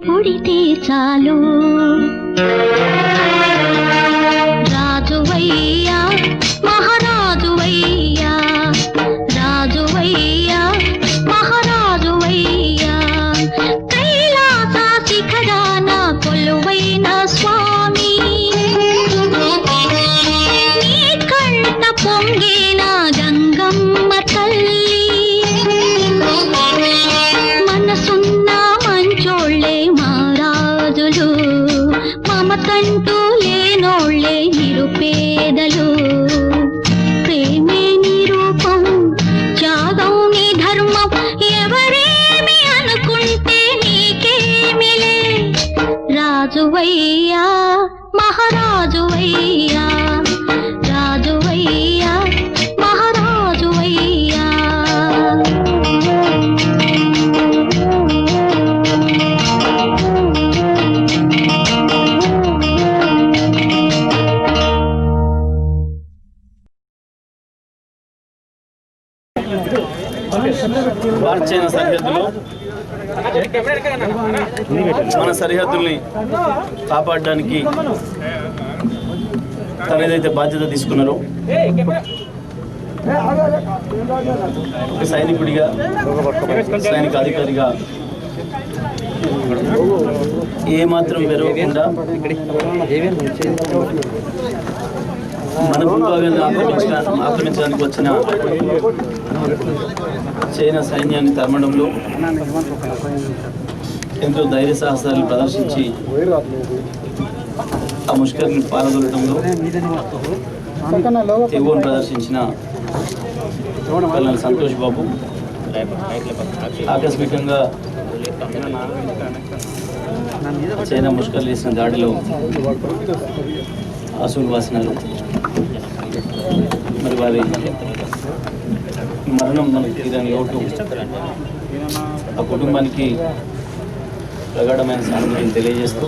పుడితే చాలు రాజువయ్యా మహారాజువయ్యా రాజువయ్యా మహారాజువయ్యా కైలాస శిఖరాన కొలువైన స్వామి నీ కంట పొంగిన గంగమ్మ తల్లి మనసున్న మంచోళ్ళే మహారాజులు మమతంటూ లేనోళ్ళే నిరుపేదలు ప్రేమే నిరూపం త్యాగం నీ ధర్మం ఎవరేమి అనుకుంటే నీకేమిలే రాజువయ్యా మహారాజువయ్యా రాజువయ్యా మహారాజువయ్యా భారత చైనా సరిహద్దులో మన సరిహద్దుల్ని కాపాడడానికి తను ఏదైతే బాధ్యత తీసుకున్నారో ఒక సైనికుడిగా సైనిక అధికారిగా ఏమాత్రం పెరగకుండా మన భూభాగాన్ని ఆక్రమించడానికి వచ్చిన చైనా సైన్యాన్ని తరమడంలో ఎంతో ధైర్య సాహసాలను ప్రదర్శించి ఆ ముష్కర్ని పాల్గొనడంలో తెగువను ప్రదర్శించిన కల్నల్ సంతోష్ బాబు ఆకస్మికంగా చైనా ముష్కర్లు చేసిన దాడిలో అసూలు వాసనలు మరి వారి మరణం మనకి తీరని లోటు ఆ కుటుంబానికి ప్రగాఢమైన సానుభూతిని తెలియజేస్తూ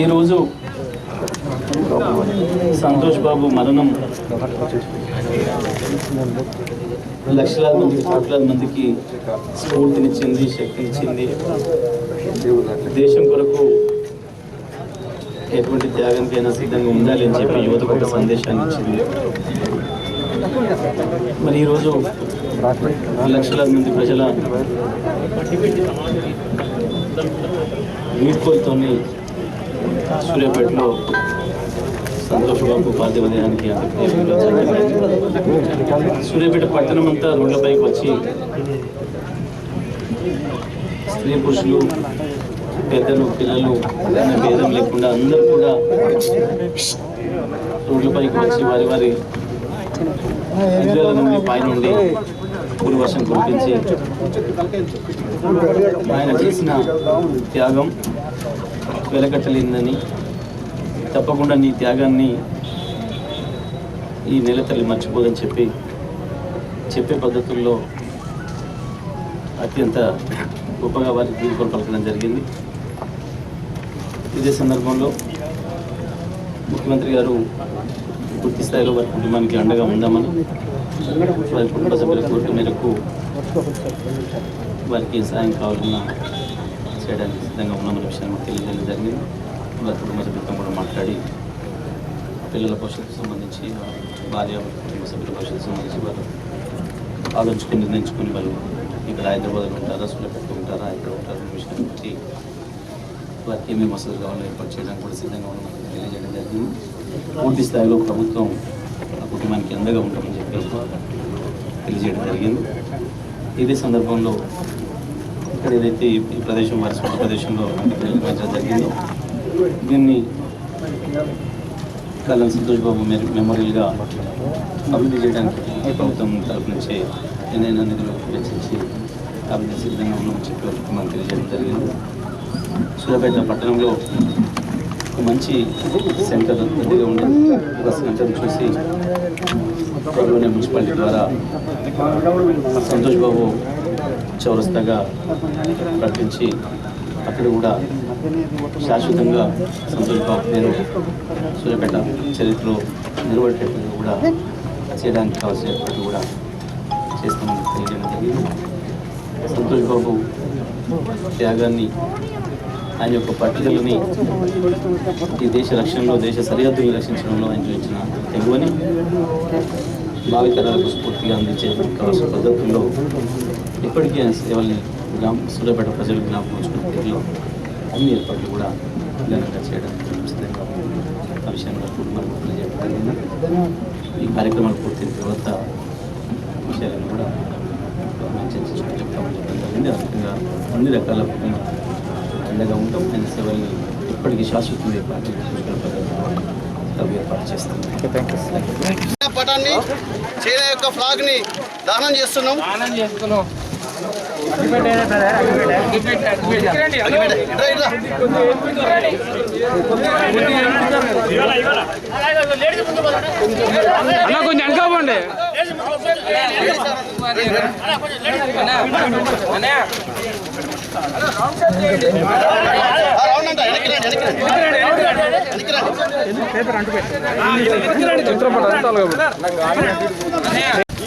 ఈరోజు సంతోష్ బాబు మరణం లక్షలాది మందికి కోట్లాది మందికి స్ఫూర్తినిచ్చింది, శక్తినిచ్చింది. దేశం కొరకు ఎటువంటి త్యాగంకైనా సిద్ధంగా ఉండాలి అని చెప్పి యువతకు ఒక సందేశాన్ని ఇచ్చింది. మరి ఈరోజు లక్షలాది మంది ప్రజల వీడ్కోలుతోని సూర్యాపేటలో సంతోష్ బాబు పార్థివ దేహానికి సూర్యాపేట పట్టణం అంతా రోడ్లపైకి వచ్చి స్త్రీ పురుషులు పెద్దలు పిల్లలు అనే భేదం లేకుండా అందరూ కూడా రోడ్లపైకి వచ్చి వారి వారి ఇళ్ళ నుండి పైనుండి పూర్వశం కురిపించి ఆయన చేసిన త్యాగం వెలకట్టలేందని, తప్పకుండా నీ త్యాగాన్ని ఈ నెలతల్లి మర్చిపోదని చెప్పే పద్ధతుల్లో అత్యంత గొప్పగా వారికి తీర్పులు పలకడం జరిగింది. ఇదే సందర్భంలో ముఖ్యమంత్రి గారు పూర్తి స్థాయిలో వారి కుటుంబానికి అండగా ఉందామని వారి కుటుంబ సభ్యుల కోరిక మేరకు వారికి సాయం కావాలన్నా చేయడానికి సిద్ధంగా ఉన్నామనే విషయాన్ని తెలియజేయడం జరిగింది. వారి కుటుంబ సభ్యులతో కూడా మాట్లాడి పిల్లల భవిష్యత్తుకు సంబంధించి, భార్య కుటుంబ సభ్యుల భవిష్యత్తుకు సంబంధించి వారు ఆలోచించుకొని నిర్ణయించుకొని వాళ్ళు ఇక్కడ హైదరాబాద్లో ఉంటారా, సూర్యాపేటలో ఉంటారా, ఇక్కడ ఉంటారా అనే విషయాన్ని బట్టి వారికి ఏమేమి వసతులు కావాలో ఏర్పాటు చేయడానికి కూడా సిద్ధంగా ఉన్నామని తెలియజేయడం జరిగింది. పూర్తి స్థాయిలో ప్రభుత్వం ఆ కుటుంబానికి అండగా ఉంటామని చెప్పి తెలియజేయడం జరిగింది. ఇదే సందర్భంలో ఇక్కడ ఏదైతే ఈ ప్రదేశం వారి సొంత ప్రదేశంలో నిర్వహించడం జరిగిందో దీన్ని కల్నల్ సంతోష్ బాబు మెమోరియల్గా అభివృద్ధి చేయడానికి ప్రభుత్వం తరఫు నుంచి ఏదైనా నిధులు వెచ్చించి అభివృద్ధి సిద్ధంగా ఉన్నామని చెప్పి కుటుంబానికి తెలియజేయడం జరిగింది. సూర్యాపేట పట్టణంలో ఒక మంచి సెంటర్ దగ్గర ఉండే ఒక సెంటర్ చూసి త్వరలోనే మున్సిపాలిటీ ద్వారా సంతోష్ బాబు చౌరస్తాగా ప్రకటించి అక్కడ కూడా శాశ్వతంగా సంతోష్ బాబు పేరు సూర్యాపేట చరిత్రలో నిలబడేటట్టు కూడా చేయడానికి కావాల్సిన ఏర్పాట్లు కూడా చేస్తామని తెలియజేయడం జరిగింది. సంతోష్ బాబు త్యాగాన్ని, ఆయన యొక్క పట్టుదలని ఈ దేశ రక్షణలో, దేశ సరిహద్దులు రక్షించడంలో ఆయన చూపించిన తెగువని భావితరాలకు స్ఫూర్తిగా అందించే కావాల్సిన పద్ధతుల్లో ఇప్పటికీ ఆయన సేవల్ని సూర్యాపేట ప్రజలు జ్ఞాపకం ఉంచుకున్న తీరులో అన్ని ఏర్పాట్లు కూడా ఘనంగా చేయడానికి చూపిస్తుంది. ఆ విషయంలో మనకు తెలియజేయడం ఈ కార్యక్రమాలు పూర్తయిన తర్వాత విషయాలను కూడా మనం చర్చించుకుని చెప్తామని చెప్పడం జరిగింది. ఆ రకంగా అన్ని రకాల అండగా ఉంటాం. ఆయన సేవల్ని ఇప్పటికీ శాశ్వతంగా ఏర్పాటు చేస్తాం. పటాన్ని చైనా యొక్క ఫ్లాగ్ ని దానం చేస్తున్నాం. కొంచెం అనుకోండి.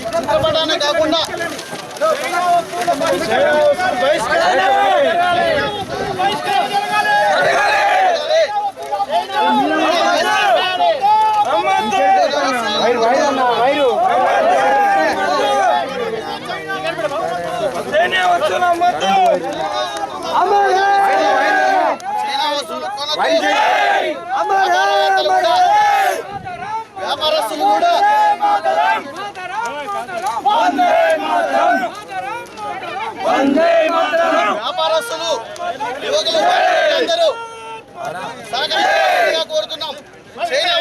చిత్రపటాన్ని కాకుండా వ్యాపారస్తులు కూడా వ్యాపారస్తులు యువకులు అందరూ సహకరించాలని కోరుతున్నాం. చైనా